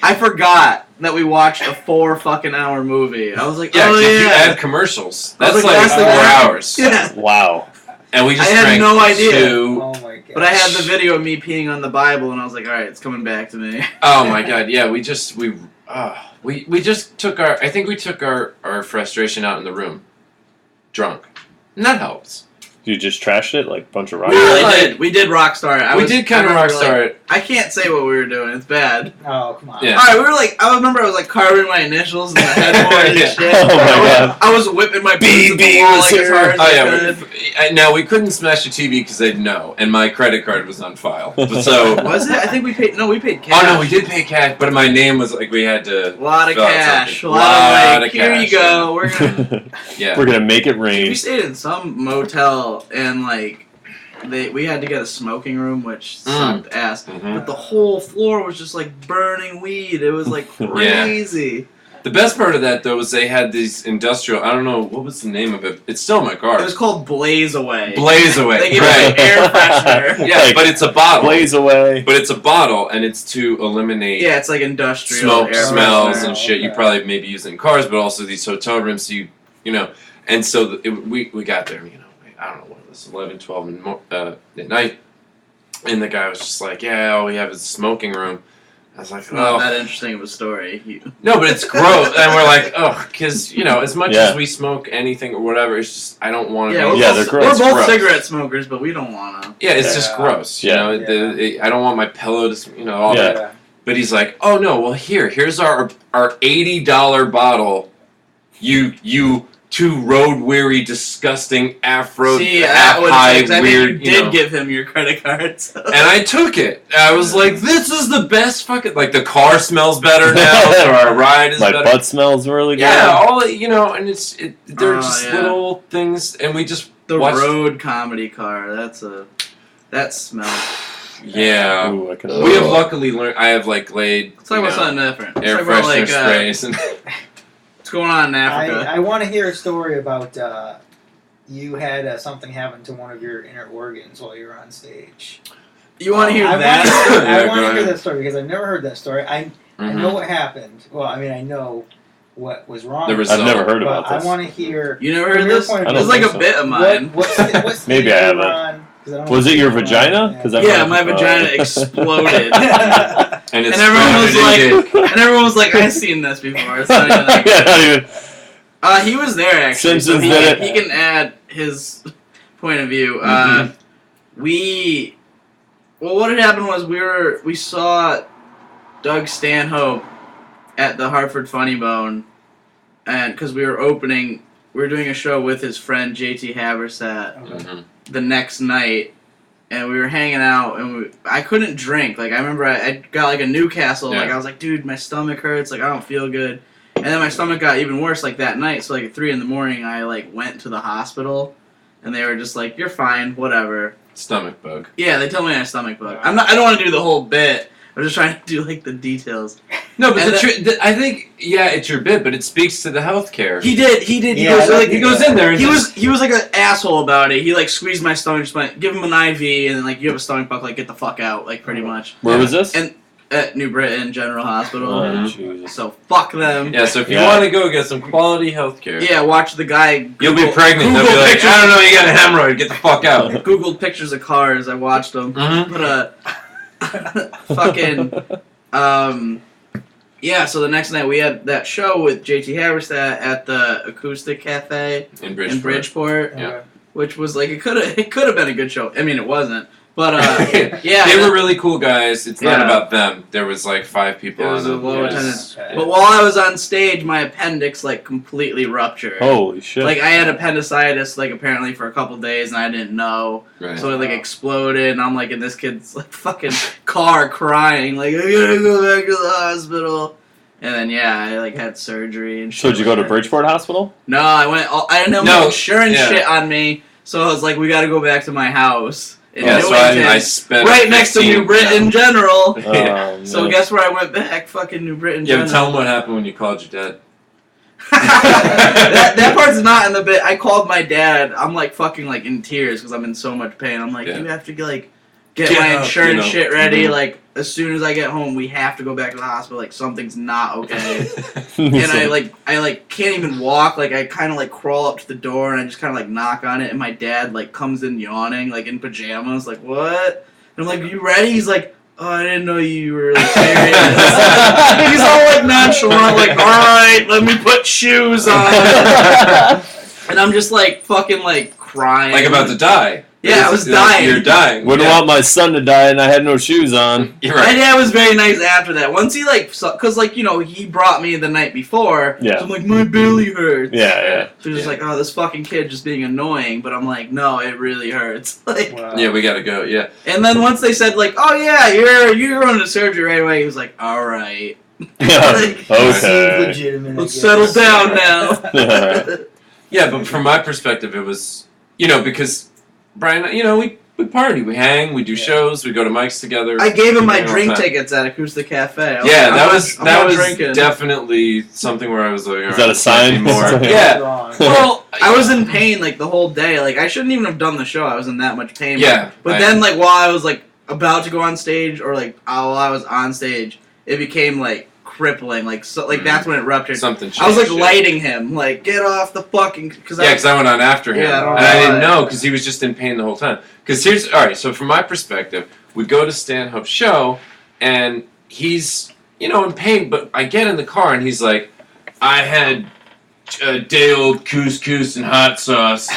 S3: I forgot that we watched a 4 fucking hour movie. I was like,
S4: yeah,
S3: oh
S4: if
S3: yeah.
S4: you add commercials, that's like
S3: that's
S4: 4 hours.
S3: Yeah.
S1: Wow.
S4: And we just
S3: I had
S4: drank
S3: no idea.
S4: 2.
S2: Oh my god.
S3: But I had the video of me peeing on the Bible, and I was like, all right, it's coming back to me.
S4: Oh my god, yeah, we just took our, I think we took our frustration out in the room. Drunk. And that helps.
S1: You just trashed it like a bunch of rock.
S3: We really did. We did Rockstar.
S4: We did kind of Rockstar it.
S3: I can't say what we were doing. It's bad.
S2: Oh, come on.
S4: Yeah.
S3: Alright, we were like, I remember I was like carving my initials in the headboard and
S4: Yeah.
S3: shit.
S1: Oh my god.
S3: I was whipping my boots at the
S1: BB
S3: wall
S1: was
S3: like as
S1: here.
S3: hard as
S4: Oh
S3: I
S4: yeah,
S3: could.
S4: now we couldn't smash the TV because they'd know, and my credit card was on file. So
S3: Was it? I think we paid. No, we paid cash.
S4: oh no, we did pay cash, but my name was like we had to.
S3: A lot of
S4: fill out
S3: cash. A
S4: something.
S3: lot of like,
S4: of
S3: here
S4: cash,
S3: you go. We're gonna.
S4: Yeah.
S1: We're gonna make it
S3: We
S1: rain.
S3: stayed in some motel and like we had to get a smoking room, which sucked ass.
S4: Mhm.
S3: But the whole floor was just like burning weed. It was like crazy.
S4: The best part of that though was they had these industrial. I don't know what was the name of it. It's still in my car.
S3: It was called Blaze Away.
S4: Blaze Away.
S3: They gave
S4: Right.
S3: us air freshener.
S4: Yeah,
S1: Like,
S4: but it's a bottle.
S1: Blaze away.
S4: But it's a bottle, and it's to eliminate
S3: Yeah, it's like industrial
S4: smoke,
S3: air
S4: smells,
S3: freshener.
S4: and shit. You
S2: Okay.
S4: probably maybe use it in cars, but also these hotel rooms. So and so we got there. I don't know what it was, 11, 12 at night, and the guy was just like, "Yeah, all we have is a smoking room." I was like,
S3: It's not
S4: "Oh,
S3: that interesting of a story.
S4: no, but it's gross." And we're like, "Oh, because as much
S1: Yeah.
S4: as we smoke anything or whatever, it's just I don't want to."
S3: Yeah,
S1: Yeah,
S3: we're
S1: they're
S3: both,
S1: gross.
S3: we're both
S4: Gross.
S3: cigarette smokers, but we don't want to.
S4: Yeah, it's
S2: Yeah.
S4: just gross.
S1: Yeah.
S4: I don't want my pillow to, all
S1: Yeah.
S4: that. But he's like, "Oh no, well here's our $80 bottle. You two road weary, disgusting Afro
S3: See, that was
S4: high
S3: I
S4: weird."
S3: think you did give him your credit cards.
S4: And I took it. I was like, "This is the best fucking like the car smells better now, so our ride is
S1: My
S4: better."
S1: butt smells really good.
S4: Yeah, all and they're
S3: Oh,
S4: just
S3: yeah.
S4: little things, and we just
S3: The
S4: watched.
S3: road comedy car. That smells.
S4: Yeah.
S1: Ooh, I can
S4: We have luckily learned. I have laid.
S3: Let's talk about something different.
S4: Air
S3: Let's talk about,
S4: freshener sprays and.
S3: what's going on in Africa.
S2: I want to hear a story about you had something happen to one of your inner organs while you were on stage.
S3: You want to hear
S2: I
S3: that?
S4: Yeah,
S2: I
S4: go
S2: want to hear
S4: ahead.
S2: that story because I've never heard that story. I know what happened. Well, I mean, I know what was wrong.
S4: The
S2: with
S4: result.
S1: I've never heard
S2: it,
S1: about
S2: but I
S1: this.
S2: want to hear.
S3: You never
S2: From
S3: heard
S2: your
S3: this?
S2: point of
S3: It's
S1: view,
S3: like
S1: I
S3: a
S1: don't
S3: bit of mine.
S2: What's
S1: Maybe I
S2: stage you
S1: haven't.
S2: were on? 'Cause I don't
S1: Was
S2: know
S1: it
S2: if
S1: your
S2: you were on.
S1: vagina? 'Cause I've
S3: Yeah,
S1: heard-
S3: my vagina exploded.
S4: And it's
S3: And everyone was
S4: like,
S3: and everyone was like, I've seen this before. It's not even that
S1: Yeah,
S3: good.
S1: not even-
S3: He was there actually.
S1: Simpsons
S3: so
S1: did it.
S3: he can add his point of view. What had happened was we saw Doug Stanhope at the Hartford Funny Bone, and because we were doing a show with his friend JT Haversatt
S2: Okay.
S3: the next night, and we were hanging out, and I couldn't drink. Like I remember I got like a Newcastle.
S4: Yeah.
S3: Like I was like, dude, my stomach hurts. Like I don't feel good. And then my stomach got even worse like that night. So like at 3 a.m, I like went to the hospital, and they were just like, "You're fine, whatever."
S4: stomach bug.
S3: Yeah, they told me I had a stomach bug. I don't want to do the whole bit. I'm just trying to do like the details.
S4: No, but
S3: And
S4: I think it's your bit, but it speaks to the healthcare.
S3: He did.
S2: Yeah,
S4: he goes in there. And
S3: He was like an asshole about it. He like squeezed my stomach, just went, give him an IV, and then like you have a stomach bug, like get the fuck out, like pretty much.
S1: Where was this?
S3: And at New Britain General Hospital.
S1: Oh,
S4: Mhm.
S1: Jesus.
S3: So fuck them.
S4: Yeah, so if you
S1: Yeah.
S4: want to go get some quality healthcare,
S3: Yeah, watch the guy.
S4: you'll be
S3: Google-
S4: pregnant. They'll
S3: Google
S4: be like,
S3: pictures,
S4: I don't know, you got a hemorrhoid. Get the fuck out.
S3: Googled pictures of cars. I watched them.
S4: Mhm.
S3: But fucking yeah. So the next night we had that show with JT Haversatt at the Acoustic Cafe
S4: In Bridgeport.
S3: in Bridgeport,
S4: Yeah.
S3: which was like it could have been a good show. I mean, it wasn't. But yeah,
S4: They were really cool guys. It's not
S3: Yeah.
S4: about them. There was like 5 people
S3: It
S4: on
S3: was a
S4: them.
S3: low
S4: Yes.
S3: attendance.
S2: Okay.
S3: But while I was on stage, my appendix like completely ruptured.
S1: Holy shit.
S3: Like I had appendicitis like apparently for a couple days and I didn't know.
S4: Right.
S3: So it like exploded and I'm like in this kid's like fucking car crying like I gotta go back to the hospital. And then yeah, I like had surgery and shit.
S1: So did you go to
S3: like that.
S1: Bridgeport Hospital?
S3: No, I went. I didn't have
S4: No,
S3: my insurance
S4: yeah.
S3: shit on me, so I was like, we got to go back to my house. in
S4: Yeah, so
S3: Newington,
S4: I spent
S3: right next to New
S4: 15
S3: Britain General.
S1: Oh,
S3: So
S1: man.
S3: guess where I went back? Fucking New Britain
S4: Yeah,
S3: General.
S4: but tell them what happened when you called your dad.
S3: that part's not in the bit. I called my dad. I'm like fucking like in tears because I'm in so much pain. I'm like,
S4: Yeah.
S3: you have to like get
S4: Get
S3: my
S4: up,
S3: insurance
S4: you know.
S3: shit ready.
S4: Mhm.
S3: Like as soon as I get home, we have to go back to the hospital. Like something's not okay. And I can't even walk. Like I kind of like crawl up to the door and I just kind of like knock on it. And my dad like comes in yawning, like in pajamas. Like what? And I'm like, you ready? He's like, oh, I didn't know you were like, serious. He's all like nonchalant, like, all right, let me put shoes on. And I'm just like fucking like crying.
S4: Like about to die.
S3: Yeah, I was dying.
S4: You're dying.
S1: Wouldn't want my son to die, and I had no shoes on.
S4: You're
S3: My
S4: right.
S3: dad was very nice after that. Once he like, cause like you know he brought me the night before.
S1: Yeah.
S3: So I'm like my belly hurts.
S1: Yeah.
S3: So he's just like, oh, this fucking kid just being annoying. But I'm like, no, it really hurts. Like,
S2: Wow.
S4: Yeah, we gotta go. Yeah.
S3: and then once they said like, oh yeah, you're going to surgery right away. He was like, all right,
S1: Okay.
S2: Seems legitimate, I
S3: let's
S2: guess.
S3: settle down now.
S4: Yeah, but from my perspective, it was, because Brian, we party, we hang, we do shows, we go to mics together.
S3: I gave him
S4: we
S3: my
S4: hang all the
S3: drink
S4: time.
S3: tickets at Acoustic Cafe. I
S4: Yeah,
S3: like,
S4: that was
S3: drinking.
S4: definitely something where I was like,
S1: Is
S4: all
S1: that a
S4: right,
S1: sign?
S4: more.
S1: Wrong.
S4: Yeah.
S2: Wrong.
S4: Well,
S3: I was in pain like the whole day. Like I shouldn't even have done the show. I was in that much pain.
S4: Yeah,
S3: But then like while I was like about to go on stage or like while I was on stage, it became like crippling. Like so, like that's when it ruptured.
S4: something changed.
S3: I was like
S4: yeah.
S3: lighting him, like get off the fucking.
S4: Because I went on after him,
S3: Yeah, I don't
S4: and I
S3: know
S4: didn't
S3: why.
S4: know because he was just in pain the whole time. Because alright. So from my perspective, we go to Stanhope's show, and he's in pain. But I get in the car, and he's like, "I had a day old couscous and hot sauce,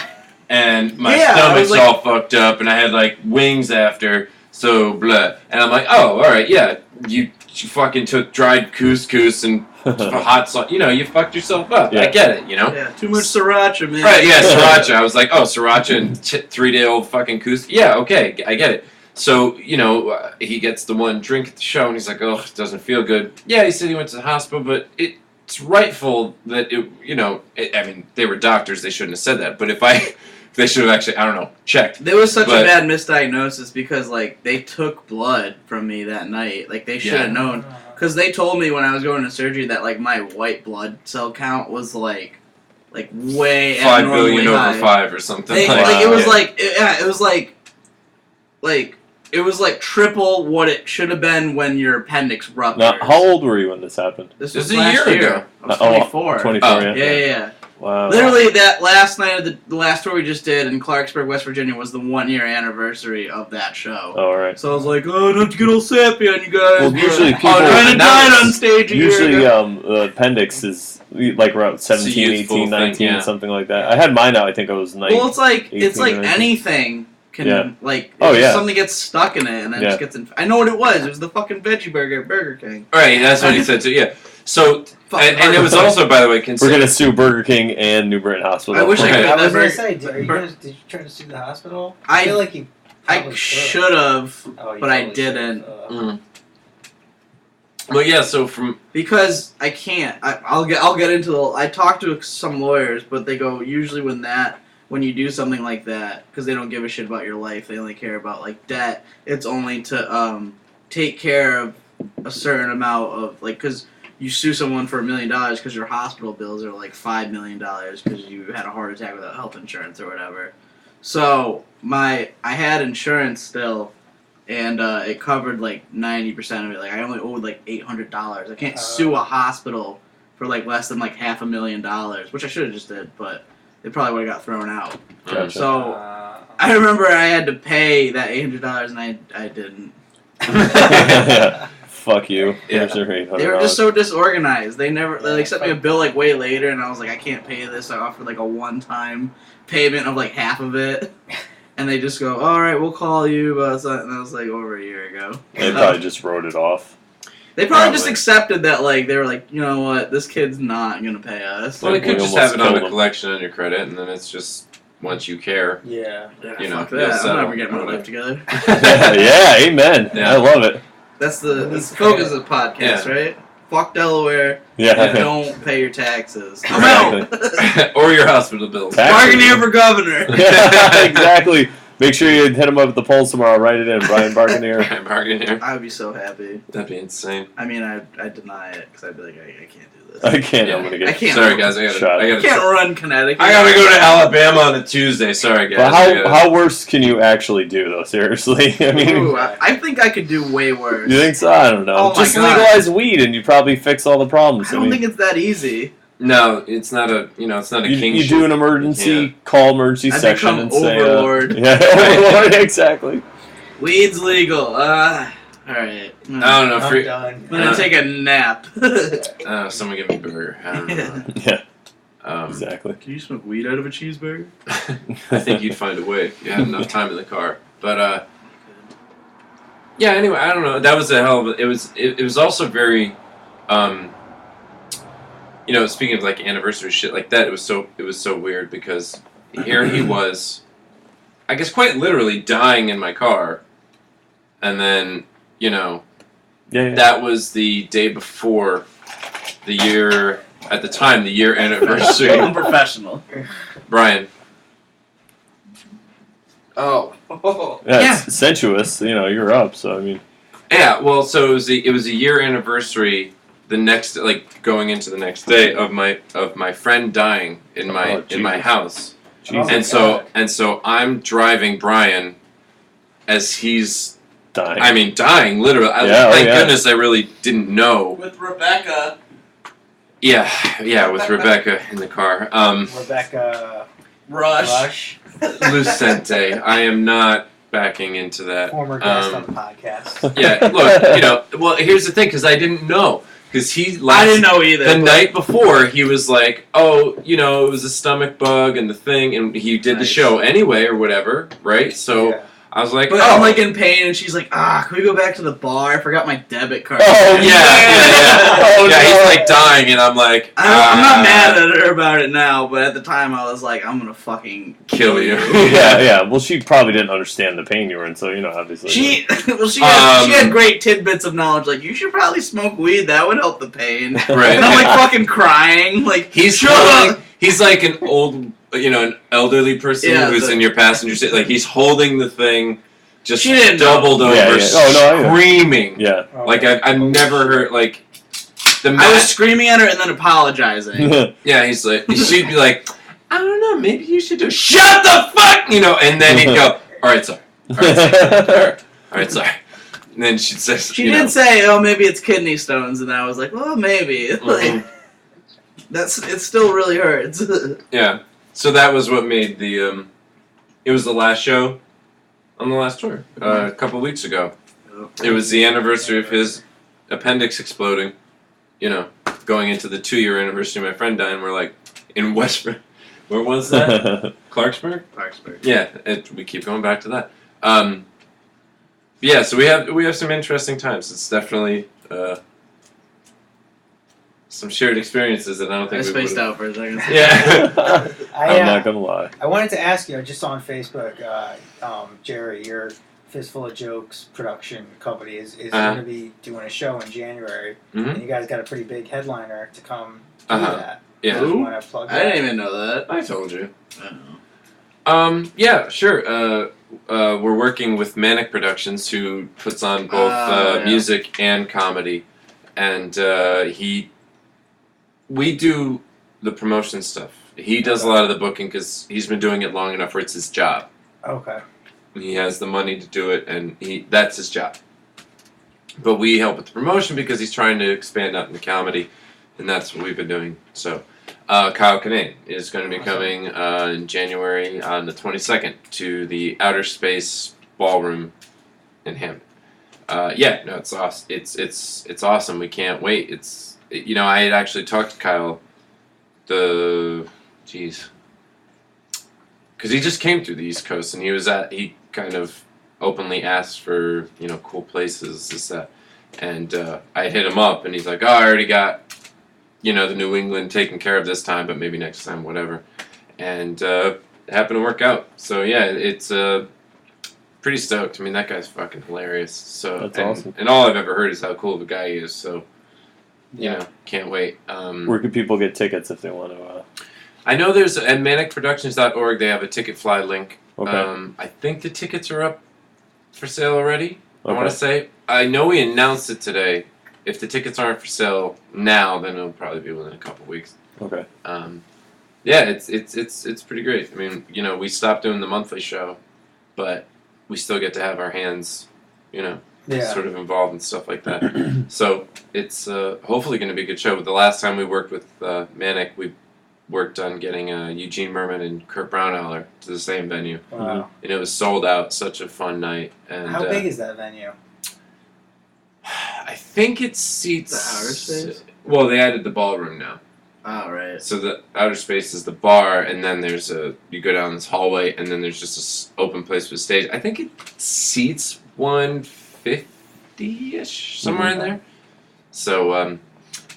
S4: and my
S3: Yeah, I
S4: stomach's
S3: was like-
S4: all fucked up, and I had like wings after." So blah, and I'm like, "Oh, all right, yeah, you fucking took dried couscous and hot sauce. You fucked yourself up.
S1: Yeah.
S4: I get it.
S3: Yeah, too much sriracha, man.
S4: Right, yeah, sriracha. I was like, oh, sriracha and 3-day-old fucking couscous. Yeah, okay, I get it. So, he gets the one drink at the show, and he's like, oh, it doesn't feel good. Yeah, he said he went to the hospital, but it's rightful that I mean, they were doctors, they shouldn't have said that. But if they should have actually, I don't know, checked.
S3: There was such
S4: But-
S3: a bad misdiagnosis because like they took blood from me that night. Like they should have
S4: Yeah.
S3: known. Because they told me when I was going to surgery that like my white blood cell count was like way
S4: 5
S3: abnormally
S4: billion
S3: high.
S4: over 5 or something.
S3: They,
S1: Wow.
S3: like it was
S1: Yeah.
S3: like it was like triple what it should have been when your appendix ruptured.
S1: Now, how old were you when this happened?
S3: This
S4: This
S3: was
S4: is a
S3: last
S4: year
S3: year.
S4: ago.
S3: I was 24.
S1: 24,
S4: Oh.
S1: yeah.
S3: Yeah.
S1: Wow.
S3: Literally, that last night of the last tour we just did in Clarksburg, West Virginia, was the 1-year anniversary of that show.
S1: All right.
S3: So I was like, oh, not to get all sappy on you guys.
S1: Well, usually
S3: but
S1: people-
S3: I kind of
S4: that
S3: died
S4: was-
S3: on stage a year
S1: Usually,
S3: ago.
S1: the appendix is like around 17,
S4: youthful
S1: 18, 19,
S4: thing, yeah.
S1: something like that. I had mine out. I think I was 9.
S3: Well, it's like
S1: 18 or 19.
S3: anything can
S1: Yeah.
S3: like
S1: Oh, yeah.
S3: something gets stuck in it and then it
S1: Yeah.
S3: just gets. I know what it was. It was the fucking veggie burger at Burger King.
S4: Right, that's what he said too, yeah. So,
S3: Fucking
S4: and it was
S3: burger.
S4: also, by the way,
S1: We're
S4: considered...
S1: gonna sue Burger King and New Britain Hospital.
S3: I wish I
S4: Okay.
S3: could
S2: I
S3: have
S2: was gonna
S3: never.
S2: say, did you try to sue the hospital?
S3: I-
S2: feel like you.
S3: I
S2: probably
S3: should have,
S2: Oh, you
S3: but I
S2: probably
S3: didn't.
S2: should've.
S4: Mm. Well, yeah, so from...
S3: Because I can't. I'll get into the. I talked to some lawyers, but they go usually when you do something like that, because they don't give a shit about your life. They only care about like debt. It's only to take care of a certain amount of like because you sue someone for $1 million because your hospital bills are like $5 million because you had a heart attack without health insurance or whatever. So I had insurance still. And it covered like 90% of it. Like I only owed like $800. I can't sue a hospital for like less than like $500,000, which I should have just did, but they probably would have got thrown out.
S1: Gotcha.
S3: So I remember I had to pay that $800 and I didn't.
S1: Fuck you.
S4: Yeah.
S1: Here's your $800.
S3: They were just so disorganized. They like sent me a bill like way later, and I was like, I can't pay this. I offered like a one-time payment of like half of it. And they just go, all right, we'll call you about something. And I was like, over a year ago.
S1: They probably just wrote it off.
S3: They probably just
S4: Probably.
S3: accepted that, like, they were like, you know what, this kid's not going to pay us.
S4: Well, they
S1: We
S4: could just
S1: almost
S4: have it on
S1: killed
S4: a
S1: them.
S4: collection on your credit, and then it's just, once you care,
S2: Yeah.
S3: Yeah,
S4: you know,
S3: fuck
S4: you'll
S3: that. I'm
S4: settle.
S3: never getting my life together.
S1: Yeah, amen.
S4: Yeah.
S1: I love it.
S3: That's the focus of the podcast,
S4: Yeah.
S3: right? Fuck Delaware.
S1: Yeah.
S3: And don't pay your taxes. I'm
S1: Exactly.
S3: out.
S4: or your hospital bills.
S1: Tax-
S3: Barganier for governor.
S1: Yeah, exactly. Make sure you hit him up at the polls tomorrow. Write it in, Brian Barganier.
S4: Brian Barganier.
S3: I would be so happy.
S4: That'd be insane.
S3: I mean, I deny it because I'd be like, I can't do this.
S1: I can't.
S4: Yeah.
S1: I'm gonna
S3: I
S1: get.
S3: can't.
S4: Sorry, guys. I
S3: I can't run Connecticut.
S4: I gotta go to Alabama on a Tuesday. Sorry, guys.
S1: But how worse can you actually do though? Seriously, I mean,
S3: Ooh, I think I could do way worse.
S1: you think so? I don't know.
S3: Oh my
S1: Just
S3: God.
S1: legalize weed and you probably fix all the problems.
S3: I don't think it's that easy.
S4: No, it's not a. It's not a king.
S1: you do an emergency call emergency
S3: I
S1: section
S3: become
S1: and say,
S3: overlord.
S1: yeah, overlord, exactly.
S3: Weed's legal. All right.
S4: I don't know.
S2: I'm done.
S3: I'm gonna take a nap.
S4: Someone give me a burger. I don't know.
S1: Yeah, exactly.
S3: Can you smoke weed out of a cheeseburger?
S4: I think you'd find a way if you had enough time in the car. But yeah. Anyway, I don't know. That was a hell of a. It was also very, speaking of like anniversary shit like that. It was so weird because here he was, I guess quite literally dying in my car, and then
S1: Yeah.
S4: that was the day before the year. At the time, the year anniversary.
S3: I'm professional.
S4: Brian. Oh.
S1: Yeah, it's sensuous. You're up. So I mean,
S4: Yeah. Well, so it was a year anniversary. The next, going into the next day of my friend dying in my house,
S1: Jesus.
S4: and so I'm driving Brian as he's
S1: dying.
S4: dying literally. Thank goodness I really didn't know.
S3: With Rebecca.
S4: Yeah, with Rebecca in the car.
S2: Rebecca
S3: Rush.
S4: Lucente. I am not backing into that.
S2: Former guest on the podcast.
S4: Yeah, look, well, here's the thing, because I didn't know. Because
S3: I didn't know either.
S4: The night before, he was like, oh, it was a stomach bug and the thing, and he did the show anyway or whatever, right? So
S2: Yeah.
S4: I was like,
S3: But I'm like in pain, and she's like, can we go back to the bar? I forgot my debit card.
S1: Oh,
S4: yeah.
S1: Oh,
S4: Yeah,
S1: no.
S4: he's like dying, and I'm like,
S3: I'm not mad at her about it now, but at the time I was like, I'm gonna fucking
S4: kill you.
S1: Yeah. Well, she probably didn't understand the pain you were in, so obviously.
S3: She had great tidbits of knowledge, like you should probably smoke weed, that would help the pain.
S4: Right.
S3: And I'm like fucking crying, like
S4: He's
S3: shut
S4: holding,
S3: up.
S4: he's like an old, an elderly person who's in your passenger seat. Like he's holding the thing, just
S3: She didn't know.
S4: doubled over,
S1: Yeah. Oh, no,
S4: screaming.
S1: Yeah.
S2: Oh,
S4: Like I've never heard like the.
S3: I was screaming at her and then apologizing.
S4: Yeah, he's like, she'd be like, I don't know, maybe you should do. Shut the fuck, and then he'd go, all right, sorry, all right, sorry. And then she'd say,
S3: She did say, "Oh, maybe it's kidney stones," and I was like, "Well, maybe." Like, it still really hurts.
S4: Yeah. So that was what made the. It was the last show on the last tour a couple weeks ago. It was the anniversary of his appendix exploding. Going into the 2-year anniversary of my friend dying. We're like in Westford. Where was that? Clarksburg. Yeah, we keep going back to that. Yeah, so we have some interesting times. It's definitely some shared experiences that I don't think
S3: I spaced out for a second.
S4: Yeah.
S1: I'm not gonna lie.
S2: I wanted to ask you, just on Facebook, Jerry, your Fistful of Jokes production company is going to be doing a show in January, and you guys got a pretty big headliner to come do that.
S4: Yeah.
S2: You want to plug that?
S3: I didn't even know that.
S4: I told you.
S3: I don't know.
S4: Yeah, sure. We're working with Manic Productions, who puts on both music and comedy, and we do the promotion stuff. He does a lot of the booking because he's been doing it long enough where it's his job.
S2: Okay.
S4: He has the money to do it, and that's his job. But we help with the promotion because he's trying to expand out into comedy, and that's what we've been doing. So, Kyle Kinane is going to be coming in January on the 22nd to the Outer Space Ballroom in Hampton. It's awesome. It's awesome. We can't wait. I had actually talked to Kyle. Because he just came through the East Coast, and he kind of openly asked for cool places, this that, and I hit him up, and he's like, oh, I already got the New England taken care of this time, but maybe next time, whatever, and it happened to work out. So yeah, it's pretty stoked. I mean, that guy's fucking hilarious. So
S1: that's awesome.
S4: And all I've ever heard is how cool of a guy he is. So can't wait.
S1: Where can people get tickets if they want to?
S4: I know there's at manicproductions.org. They have a ticket fly link.
S1: Okay.
S4: I think the tickets are up for sale already. I
S1: Okay.
S4: want to say. I know we announced it today. If the tickets aren't for sale now, then it'll probably be within a couple weeks.
S1: Okay.
S4: Yeah, it's pretty great. I mean, we stopped doing the monthly show, but we still get to have our hands, sort of involved and stuff like that. So it's hopefully going to be a good show. But the last time we worked with Manic, we worked on getting Eugene Merman and Kurt Brownhauer to the same venue.
S2: Wow.
S4: And it was sold out. Such a fun night. And
S2: How big is that venue?
S4: I think it seats
S3: The outer space?
S4: Well, they added the ballroom now.
S3: Oh, right.
S4: So the outer space is the bar, and then there's you go down this hallway, and then there's just this open place with a stage. I think it seats 150-ish, somewhere in there. So,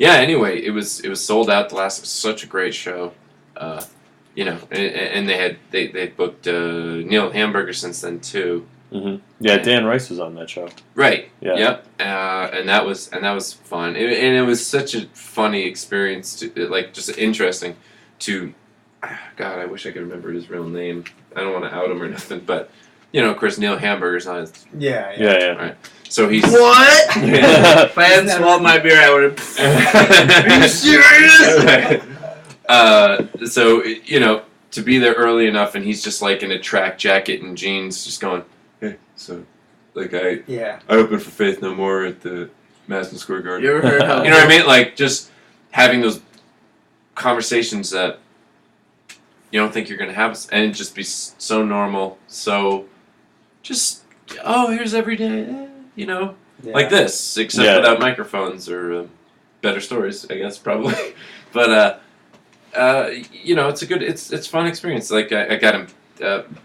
S4: anyway, it was sold out. The last, it was such a great show. And they booked Neil Hamburger since then too.
S1: Mm-hmm. Yeah, Dan Rice was on that show.
S4: Right.
S1: Yeah.
S4: Yep. And that was fun. And it was such a funny experience just interesting to. God, I wish I could remember his real name. I don't want to out him or nothing, but of course, Neil Hamburger's on his.
S2: Yeah.
S4: Right. So he's.
S3: What?
S4: Yeah.
S3: If I hadn't swallowed my beer, I would have. Are you serious?
S4: So to be there early enough, and he's just like in a track jacket and jeans, just going. Hey, so, I opened for Faith No More at the Madison Square Garden.
S3: You ever heard how?
S4: You know what I mean? Like, just having those conversations that you don't think you're going to have, and just be so normal, so just, here's every day, like this, except without microphones or better stories, I guess, probably. But, it's a good, it's fun experience. Like, I got him,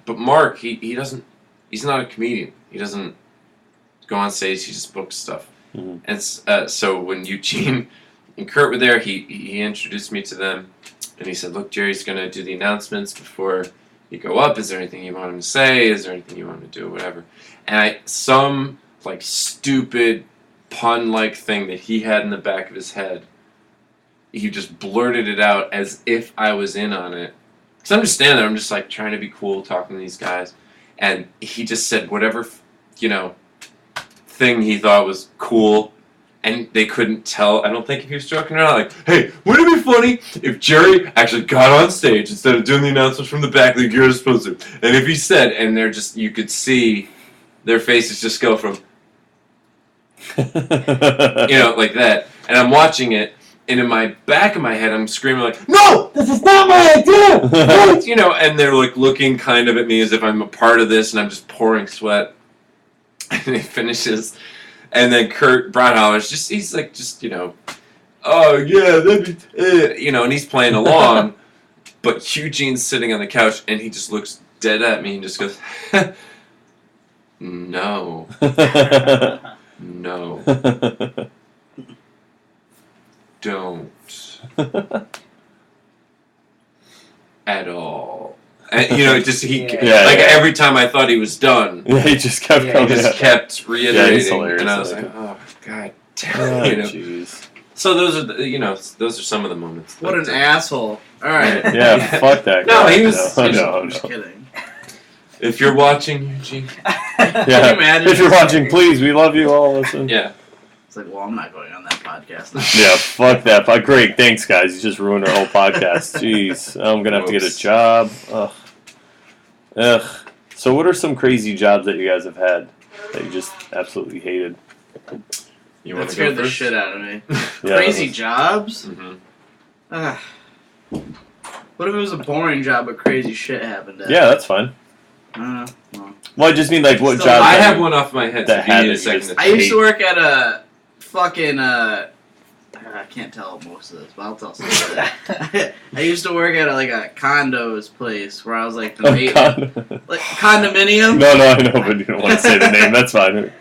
S4: but Mark, he doesn't, he's not a comedian. He doesn't go on stage. He just books stuff.
S1: Mm-hmm.
S4: And so when Eugene and Kurt were there, he introduced me to them, and he said, "Look, Jerry's gonna do the announcements before you go up. Is there anything you want him to say? Is there anything you want him to do? Whatever." And some stupid pun thing that he had in the back of his head, he just blurted it out as if I was in on it. Because I'm just standing there. I'm just trying to be cool, talking to these guys. And he just said whatever, thing he thought was cool, and they couldn't tell. I don't think if he was joking around. Hey, wouldn't it be funny if Jerry actually got on stage instead of doing the announcements from the back like you're supposed to? And if he said, and they're just, you could see their faces just go from, like that. And I'm watching it, and in my back of my head, I'm screaming "No, this is not my idea!" And they're looking kind of at me as if I'm a part of this, and I'm just pouring sweat. And it finishes, and then Kurt Brownhauer's he's oh yeah, that'd be, and he's playing along, but Eugene's sitting on the couch, and he just looks dead at me and just goes, "No, no." Don't. At all. And, every time I thought he was done.
S1: Yeah, he just kept
S4: He just kept reiterating. And I was oh, God damn it.
S1: Jeez.
S4: So those are those are some of the moments.
S3: What an asshole. Alright.
S1: Yeah, fuck that guy.
S4: No, he was.
S3: I'm just kidding.
S4: If you're watching, Eugene.
S1: Yeah. If you're watching, please, we love you all. Listen.
S4: Yeah.
S3: It's well, I'm not going on that podcast now.
S1: Yeah, fuck that. But great, thanks, guys. You just ruined our whole podcast. Jeez, I'm gonna have to get a job. Ugh. So, what are some crazy jobs that you guys have had that you just absolutely hated?
S4: You
S3: That
S4: want to
S3: scared
S4: go
S3: the
S4: first?
S3: shit out of me.
S1: Yeah,
S3: Crazy jobs?
S4: Mm-hmm.
S3: What if it was a boring job but crazy shit happened?
S1: Yeah, that's fine.
S3: Well.
S1: Well, I just mean what
S3: Still,
S1: jobs?
S4: I have one off my head. So
S1: that
S4: give me
S1: had
S4: a
S1: it,
S4: second.
S1: just-
S3: I used to work at a fucking I can't tell most of this, but I'll tell some of it. I used to work at a condos place where I was the maintenance, condominium.
S1: No, I know, but you don't want to say the name. That's fine.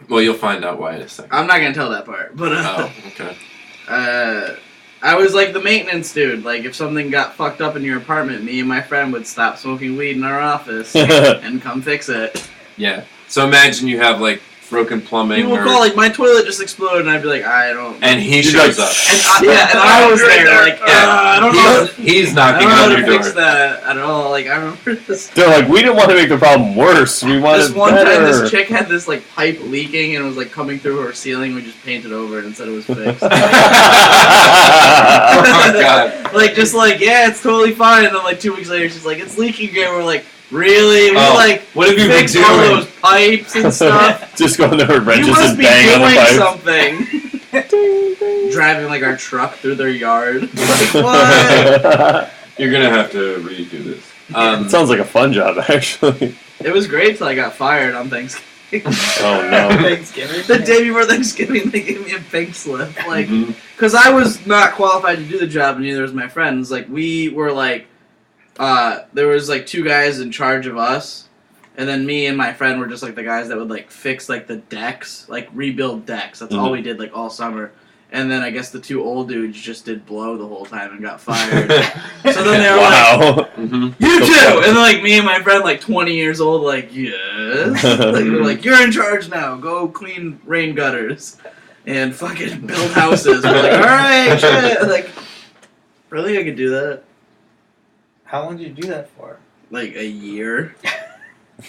S4: Well, you'll find out why in a second.
S3: I'm not gonna tell that part, but
S4: Oh, okay.
S3: I was the maintenance dude. If something got fucked up in your apartment, me and my friend would stop smoking weed in our office and come fix it.
S4: Yeah. So imagine you have broken plumbing.
S3: People
S4: or,
S3: call like my toilet just exploded, and I'd be like, I don't.
S4: and he
S1: You'd
S4: shows
S1: like,
S4: up.
S3: And I was there, like, I don't know.
S4: He's
S3: I
S4: knocking
S3: don't know how
S4: on
S3: to
S4: your
S3: fix
S4: door.
S3: that at all. Like I remember this.
S1: they're like, we didn't want to make the problem worse. We wanted
S3: This one
S1: better.
S3: time, this chick had this like pipe leaking and it was like coming through her ceiling. We just painted over it and said it was fixed.
S4: Oh my god.
S3: Like just like yeah, it's totally fine. And then like 2 weeks later, she's like, it's leaking again. We're like, really? We like
S4: what have you been
S3: fixed all
S4: doing?
S3: those pipes and stuff.
S1: Just going there with
S3: You
S1: wrenches
S3: must
S1: and
S3: be
S1: bang on the
S3: doing
S1: pipe.
S3: something. Driving like our truck through their yard. Like what?
S4: You're gonna have to redo this.
S1: It sounds like a fun job, actually.
S3: It was great till I got fired on Thanksgiving.
S1: Oh no.
S2: Thanksgiving.
S3: The day before Thanksgiving, they gave me a pink slip, like,
S4: Mhm.
S3: because I was not qualified to do the job, and neither was my friends. Like, we were like, there was like 2 guys in charge of us, and then me and my friend were just like the guys that would like fix like the decks, like rebuild decks. That's all we did like all summer. And then I guess the 2 old dudes just did blow the whole time and got fired. So then they were like,
S1: Wow.
S4: Mhm.
S3: you too! And then like me and my friend, like 20 years old, like, yes. Like, they're like, you're in charge now. Go clean rain gutters and fucking build houses. We're like, alright, shit. Like, really? I could do that?
S2: How long did you do that for?
S3: Like a year.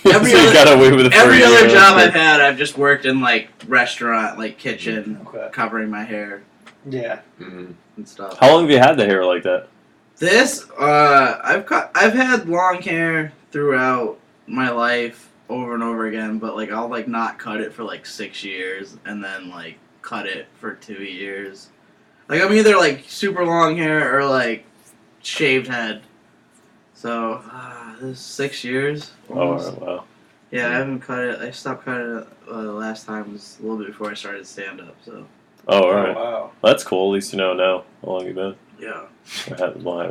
S1: So you got away with it for
S3: Every
S1: a
S3: other
S1: year.
S3: job I've had, I've just worked in like restaurant, like kitchen,
S2: Okay.
S3: covering my hair
S2: Yeah.
S4: Mhm.
S3: and stuff.
S1: How long have you had the hair like that?
S3: This, I've had long hair throughout my life over and over again, but like I'll like not cut it for like 6 years and then like cut it for 2 years. Like I'm either like super long hair or like shaved head. So this is 6 years. Almost.
S1: Oh wow.
S3: Yeah, I haven't cut it. I stopped cutting it the last time was a little bit before I started stand up. So
S1: Oh alright.
S2: Wow.
S1: That's cool. At least you know now how long you've been.
S3: yeah.
S1: We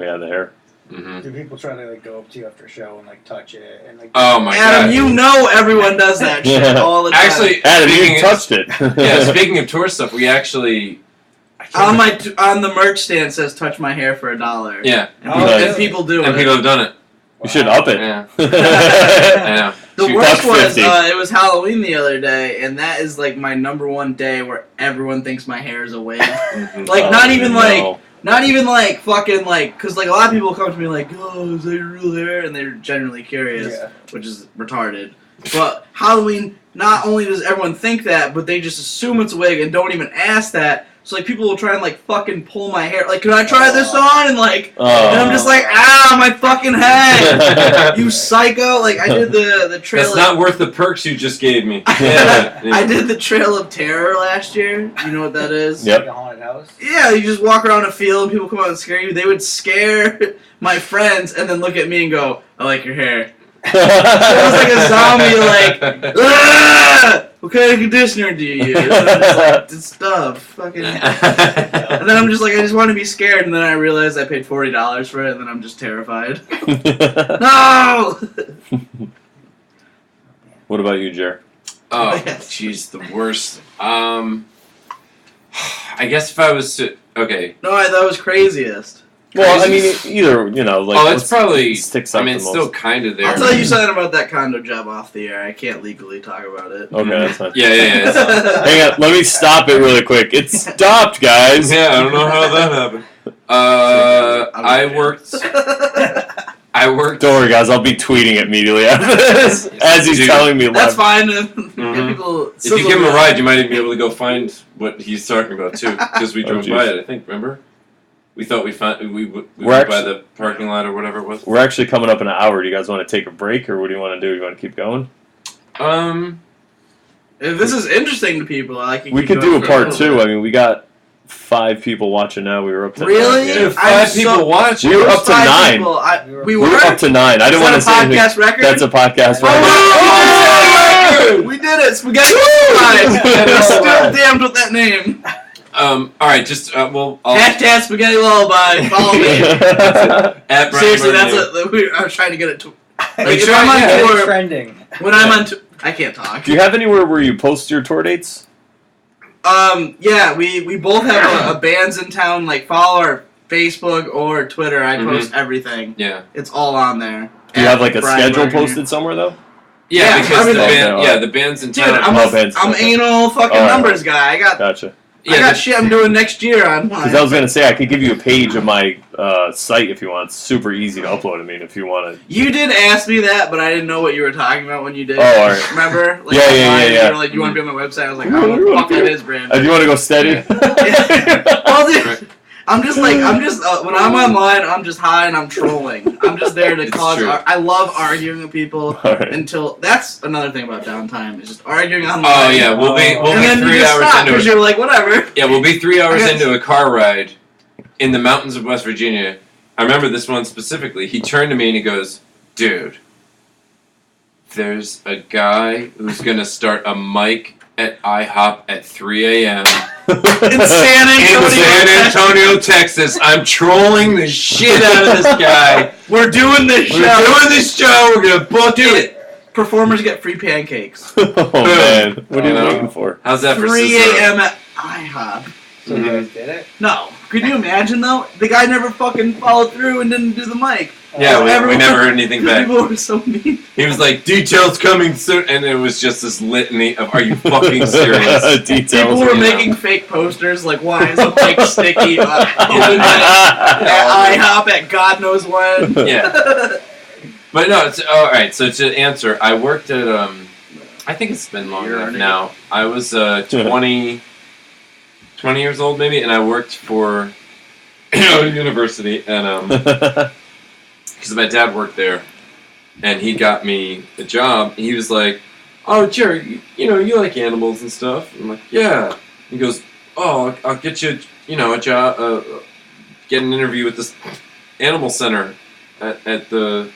S1: had the hair.
S4: Mhm.
S2: Do people try to like go up to you after a show and like touch it and like?
S4: Oh my
S3: Adam,
S4: god.
S3: you know everyone does that shit
S1: Yeah.
S3: all the time.
S4: Actually,
S1: Adam,
S4: speaking
S1: you
S4: of-
S1: touched it.
S4: Yeah, speaking of tour stuff, we actually.
S3: on the merch stand says "touch my hair for $1."
S4: Yeah,
S3: and,
S2: Oh,
S3: people,
S1: really?
S3: and people do
S4: and
S3: it.
S4: people have done it.
S1: You should up it.
S4: Yeah, I know.
S3: The
S4: Shoot.
S3: worst
S1: Buck
S3: was
S1: 50.
S3: it was Halloween the other day, and that is like my number one day where everyone thinks my hair is a wig.
S4: Mhm.
S3: Like
S1: Oh,
S3: not even
S1: no.
S3: like fucking like, cause like a lot of people come to me like, oh, is that your real hair? And they're genuinely curious,
S2: Yeah.
S3: which is retarded. But Halloween, not only does everyone think that, but they just assume it's a wig and don't even ask that. So like people will try and like fucking pull my hair. Like, can I try this on? And like,
S1: Oh.
S3: and I'm just like, ah, my fucking head, you psycho! Like I did the trail.
S4: That's
S3: of,
S4: not worth the perks you just gave me.
S3: I did the Trail of Terror last year. You know what that is?
S1: Yep.
S2: Like a haunted house.
S3: Yeah, you just walk around a field and people come out and scare you. They would scare my friends and then look at me and go, I like your hair. It was like a zombie, like, ah! What kind of conditioner do you use? And I'm just like, this stuff. Fucking. And then I'm just like, I just want to be scared. And then I realized I paid $40 for it and then I'm just terrified. No!
S1: What about you, Jer?
S4: Oh, jeez, the worst. I guess if I was to, okay.
S3: No, that was craziest.
S1: Well, I mean, either like.
S4: Oh, that's
S1: let's
S4: probably.
S1: sticks
S4: I
S1: out
S4: mean,
S1: the
S4: it's
S1: most.
S4: still kind of there.
S3: I'll tell you something about that condo job off the air. I can't legally talk about it.
S1: Okay, that's fine.
S4: Yeah.
S1: Hang on, let me stop it really quick. It stopped, guys.
S4: Yeah, I don't know how that happened. I worked.
S1: Don't worry, guys. I'll be tweeting it immediately after this as he's
S4: Dude,
S1: telling me.
S3: That's
S1: live.
S3: fine.
S4: Mhm.
S3: People
S4: If you give him a ride, you might even be able to go find what he's talking about too, because we
S1: Oh,
S4: drove
S1: geez.
S4: by it. I think. Remember? We thought we found we
S1: We're
S4: went by
S1: actually-
S4: the parking lot or whatever it was.
S1: We're actually coming up in an hour. Do you guys want to take a break, or what do you want to do? You want to keep going?
S3: If this is interesting to people, I can.
S1: We
S3: keep
S1: could do
S3: going
S1: a
S3: for
S1: part
S3: little
S1: 2.
S3: bit.
S1: I mean, we got 5 people watching now. We were up to
S3: Really?
S1: 9.
S4: Dude,
S3: I'm
S4: 5 people watching.
S1: We were
S3: There's
S1: up to
S3: 5
S1: 9.
S3: people. We
S1: We
S3: were.
S1: were up to 9. I didn't want to
S3: Is
S1: say
S3: that a
S1: anything.
S3: podcast record?
S1: That's a podcast
S3: Oh,
S1: record.
S3: we did it! Spaghetti Lullaby! We're still damned with that name.
S4: All right, just I'll
S3: Hashtag Spaghetti Lullaby. Follow me.
S4: at Brian
S3: Seriously,
S4: Barganier.
S3: I was trying to get it to.
S4: Are
S3: Like,
S4: you
S3: if
S4: sure?
S3: I'm on
S4: Yeah.
S3: tour,
S2: Trending.
S3: when I'm on tour, I can't talk.
S1: Do you have anywhere where you post your tour dates?
S3: Yeah, we both have a bands in town. Like follow our Facebook or Twitter. I post everything.
S4: Yeah.
S3: It's all on there.
S1: Do you have like a
S3: Brian
S1: schedule
S3: Barganier.
S1: posted somewhere though?
S3: Yeah,
S4: because the
S3: everything.
S4: band, the band's in
S3: Dude,
S4: town.
S3: I'm anal fucking numbers guy.
S1: Gotcha.
S3: I got shit I'm doing next year on mine.
S1: Because I was gonna say I could give you a page of my site if you want. It's super easy to upload. I mean, if you want to.
S3: You did ask me that, but I didn't know what you were talking about when you did.
S1: Oh, all right.
S3: Remember? Like,
S1: Yeah.
S3: You were like, you want to be on my website? I was like, oh, what the fuck that is, Brandon?
S1: Do you want to go steady?
S3: Well, dude, I'm just when I'm online, I'm just high and I'm trolling. I'm just there to cause. I love arguing with people until that's another thing about downtime is just arguing online.
S4: Oh yeah, we'll be 3 hours into it.
S3: You're like whatever.
S4: Yeah, we'll be 3 hours into a car ride in the mountains of West Virginia. I remember this one specifically. He turned to me and he goes, "Dude, there's a guy who's gonna start a mic at IHOP at 3 a.m.
S3: in San
S4: Antonio, Texas. I'm trolling the shit out of this guy.
S3: We're doing this show.
S4: We're gonna book it.
S3: Performers get free pancakes.
S1: Oh man, what are you waiting for?
S4: How's that for
S3: 3 a.m. at IHOP.
S2: So you guys did it?
S3: No. Could you imagine though? The guy never fucking followed through and didn't do the mic.
S4: Yeah, we never heard anything back.
S3: People were so mean.
S4: He was like, "Details coming soon," and it was just this litany of, "Are you fucking serious?"
S1: Details.
S3: People were making fake posters like, "Why is the mic sticky?" At IHOP at God knows when.
S4: Yeah. But no, it's all right. So to answer, I worked at I think it's been long enough now. I was 20 years old maybe, and I worked for a university, and because my dad worked there, and he got me a job. He was like, "Oh, Jerry, you like animals and stuff." I'm like, "Yeah." He goes, "Oh, I'll get you, a job, get an interview with this animal center at the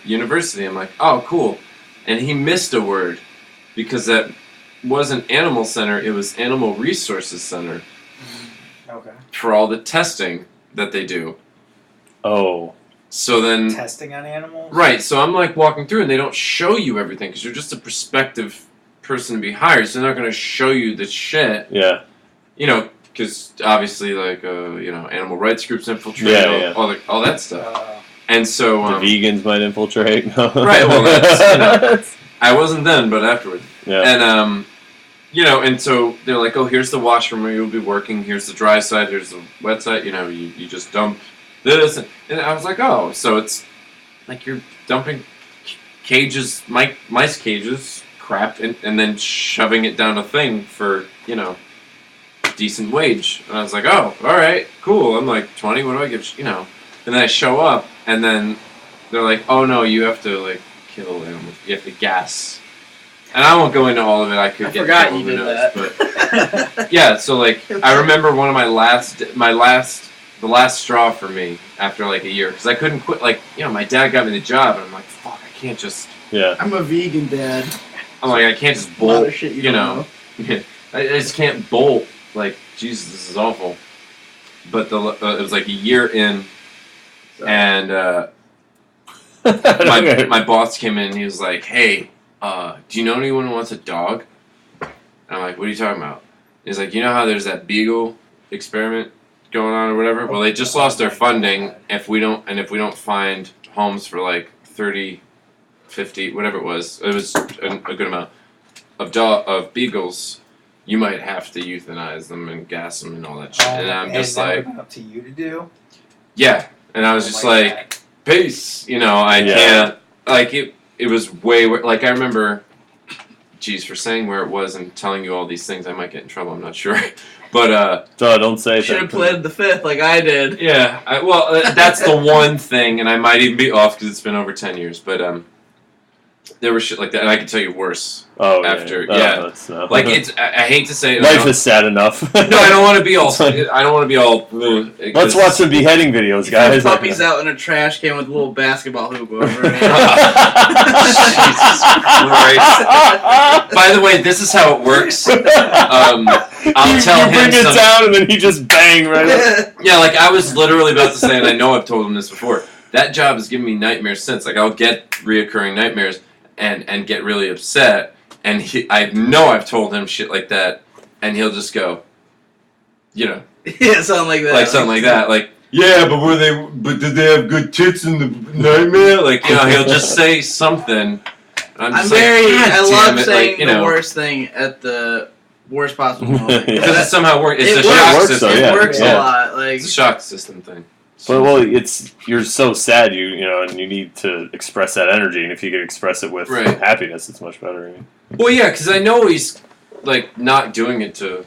S4: university." I'm like, "Oh, cool." And he missed a word because that wasn't animal center; it was animal resources center.
S2: Okay.
S4: For all the testing that they do.
S1: Oh.
S4: So then
S2: testing on animals?
S4: Right, so I'm like walking through and they don't show you everything because you're just a prospective person to be hired, so they're not going to show you the shit.
S1: Yeah.
S4: Because obviously like animal rights groups infiltrate all that stuff. And so
S1: the vegans might infiltrate.
S4: Right, well that's I wasn't then, but afterward.
S1: Yeah.
S4: And and so they're like, "Oh, here's the washroom where you'll be working, here's the dry side, here's the wet side, you just dump this," and I was like, "Oh, so it's like you're dumping cages, mice cages, crap, and then shoving it down a thing for, decent wage." And I was like, "Oh, alright, cool, I'm like 20, what do I give, And then I show up, and then they're like, "Oh no, you have to like kill animals, you have to gas." And I won't go into all of it. I
S3: forgot you did that.
S4: But yeah, so like I remember one of the last straw for me after like a year because I couldn't quit. Like my dad got me the job, and I'm like, fuck, I can't just.
S1: Yeah.
S3: I'm a vegan dad.
S4: I'm like, I can't just bolt.
S3: A lot of shit you know.
S4: I just can't bolt. Like, Jesus, this is awful. But it was like a year in, and my boss came in and he was like, "Hey, do you know anyone who wants a dog?" And I'm like, "What are you talking about?" He's like, "You know how there's that beagle experiment going on or whatever? Well, they just lost their funding. If we don't find homes for like 30, 50, whatever it was a good amount of beagles, you might have to euthanize them and gas them and all that shit." And I'm just like,
S2: up to you to do.
S4: Yeah, and I was just like, peace. I can't like it. It was way like I remember. Geez, for saying where it was and telling you all these things, I might get in trouble. I'm not sure, but
S1: don't say.
S3: Should have pleaded the fifth like I did.
S4: Yeah, that's the one thing, and I might even be off because it's been over 10 years. But there was shit like that, and I could tell you worse.
S1: Oh,
S4: after
S1: yeah.
S4: Like it's. I hate to say it.
S1: Life is sad enough.
S4: No, I don't want to be all. I don't want to be all.
S1: Let's watch some beheading videos, guys.
S3: Puppies out in a trash can with a little basketball hoop over it.
S4: Jesus Christ! By the way, this is how it works. I'll tell him.
S1: You bring it down, and then he just bang right up.
S4: Yeah, like I was literally about to say, and I know I've told him this before. That job has given me nightmares since. Like I'll get reoccurring nightmares and get really upset. And I know I've told him shit like that, and he'll just go,
S3: Yeah, something like that.
S4: Like something like that. Like, yeah, but did they have good tits in the nightmare? Like, he'll just say something. And
S3: I'm
S4: just
S3: very.
S4: like,
S3: I
S4: God
S3: love
S4: damn it,
S3: saying
S4: like, you
S3: the
S4: know,
S3: worst thing at the worst possible moment.
S1: Yeah.
S4: because it somehow works. It's
S3: It
S4: a shock
S3: works,
S4: system.
S1: though, yeah.
S3: It works
S1: Yeah.
S3: a lot. Like
S4: It's a shock system thing.
S1: But well, you're so sad, you know, and you need to express that energy, and if you could express it with
S4: Right.
S1: happiness, it's much better. I mean.
S4: Well, yeah, because I know he's like not doing it to,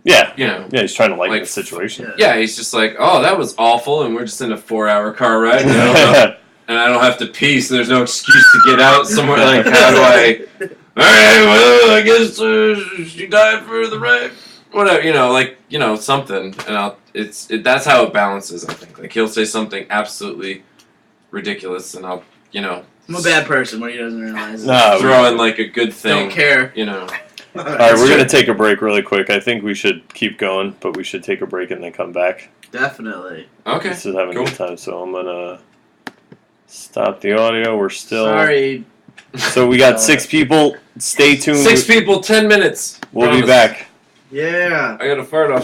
S1: Yeah,
S4: you know.
S1: yeah, he's trying to lighten
S4: Like,
S1: the situation.
S4: Yeah, he's just like, oh, that was awful, and we're just in a 4-hour car ride, and I don't have to pee, so there's no excuse to get out somewhere. Like, how do I? All right, well, I guess she died for the wreck. Whatever, something, and that's how it balances. I think, like, he'll say something absolutely ridiculous, and I'll,
S3: I'm a bad person. What he doesn't realize.
S1: No,
S4: throw in like a good thing.
S3: Don't care.
S1: All right, we're gonna take a break really quick. I think we should keep going, but we should take a break and then come back.
S3: Definitely.
S4: Okay.
S1: This is having
S4: cool.
S1: a good time, so I'm gonna stop the audio. We're still
S3: Sorry.
S1: So we got 6 people. Stay tuned.
S4: 6 people, 10 minutes.
S1: We'll be
S4: Promise.
S1: back.
S3: Yeah.
S4: I got a fart off.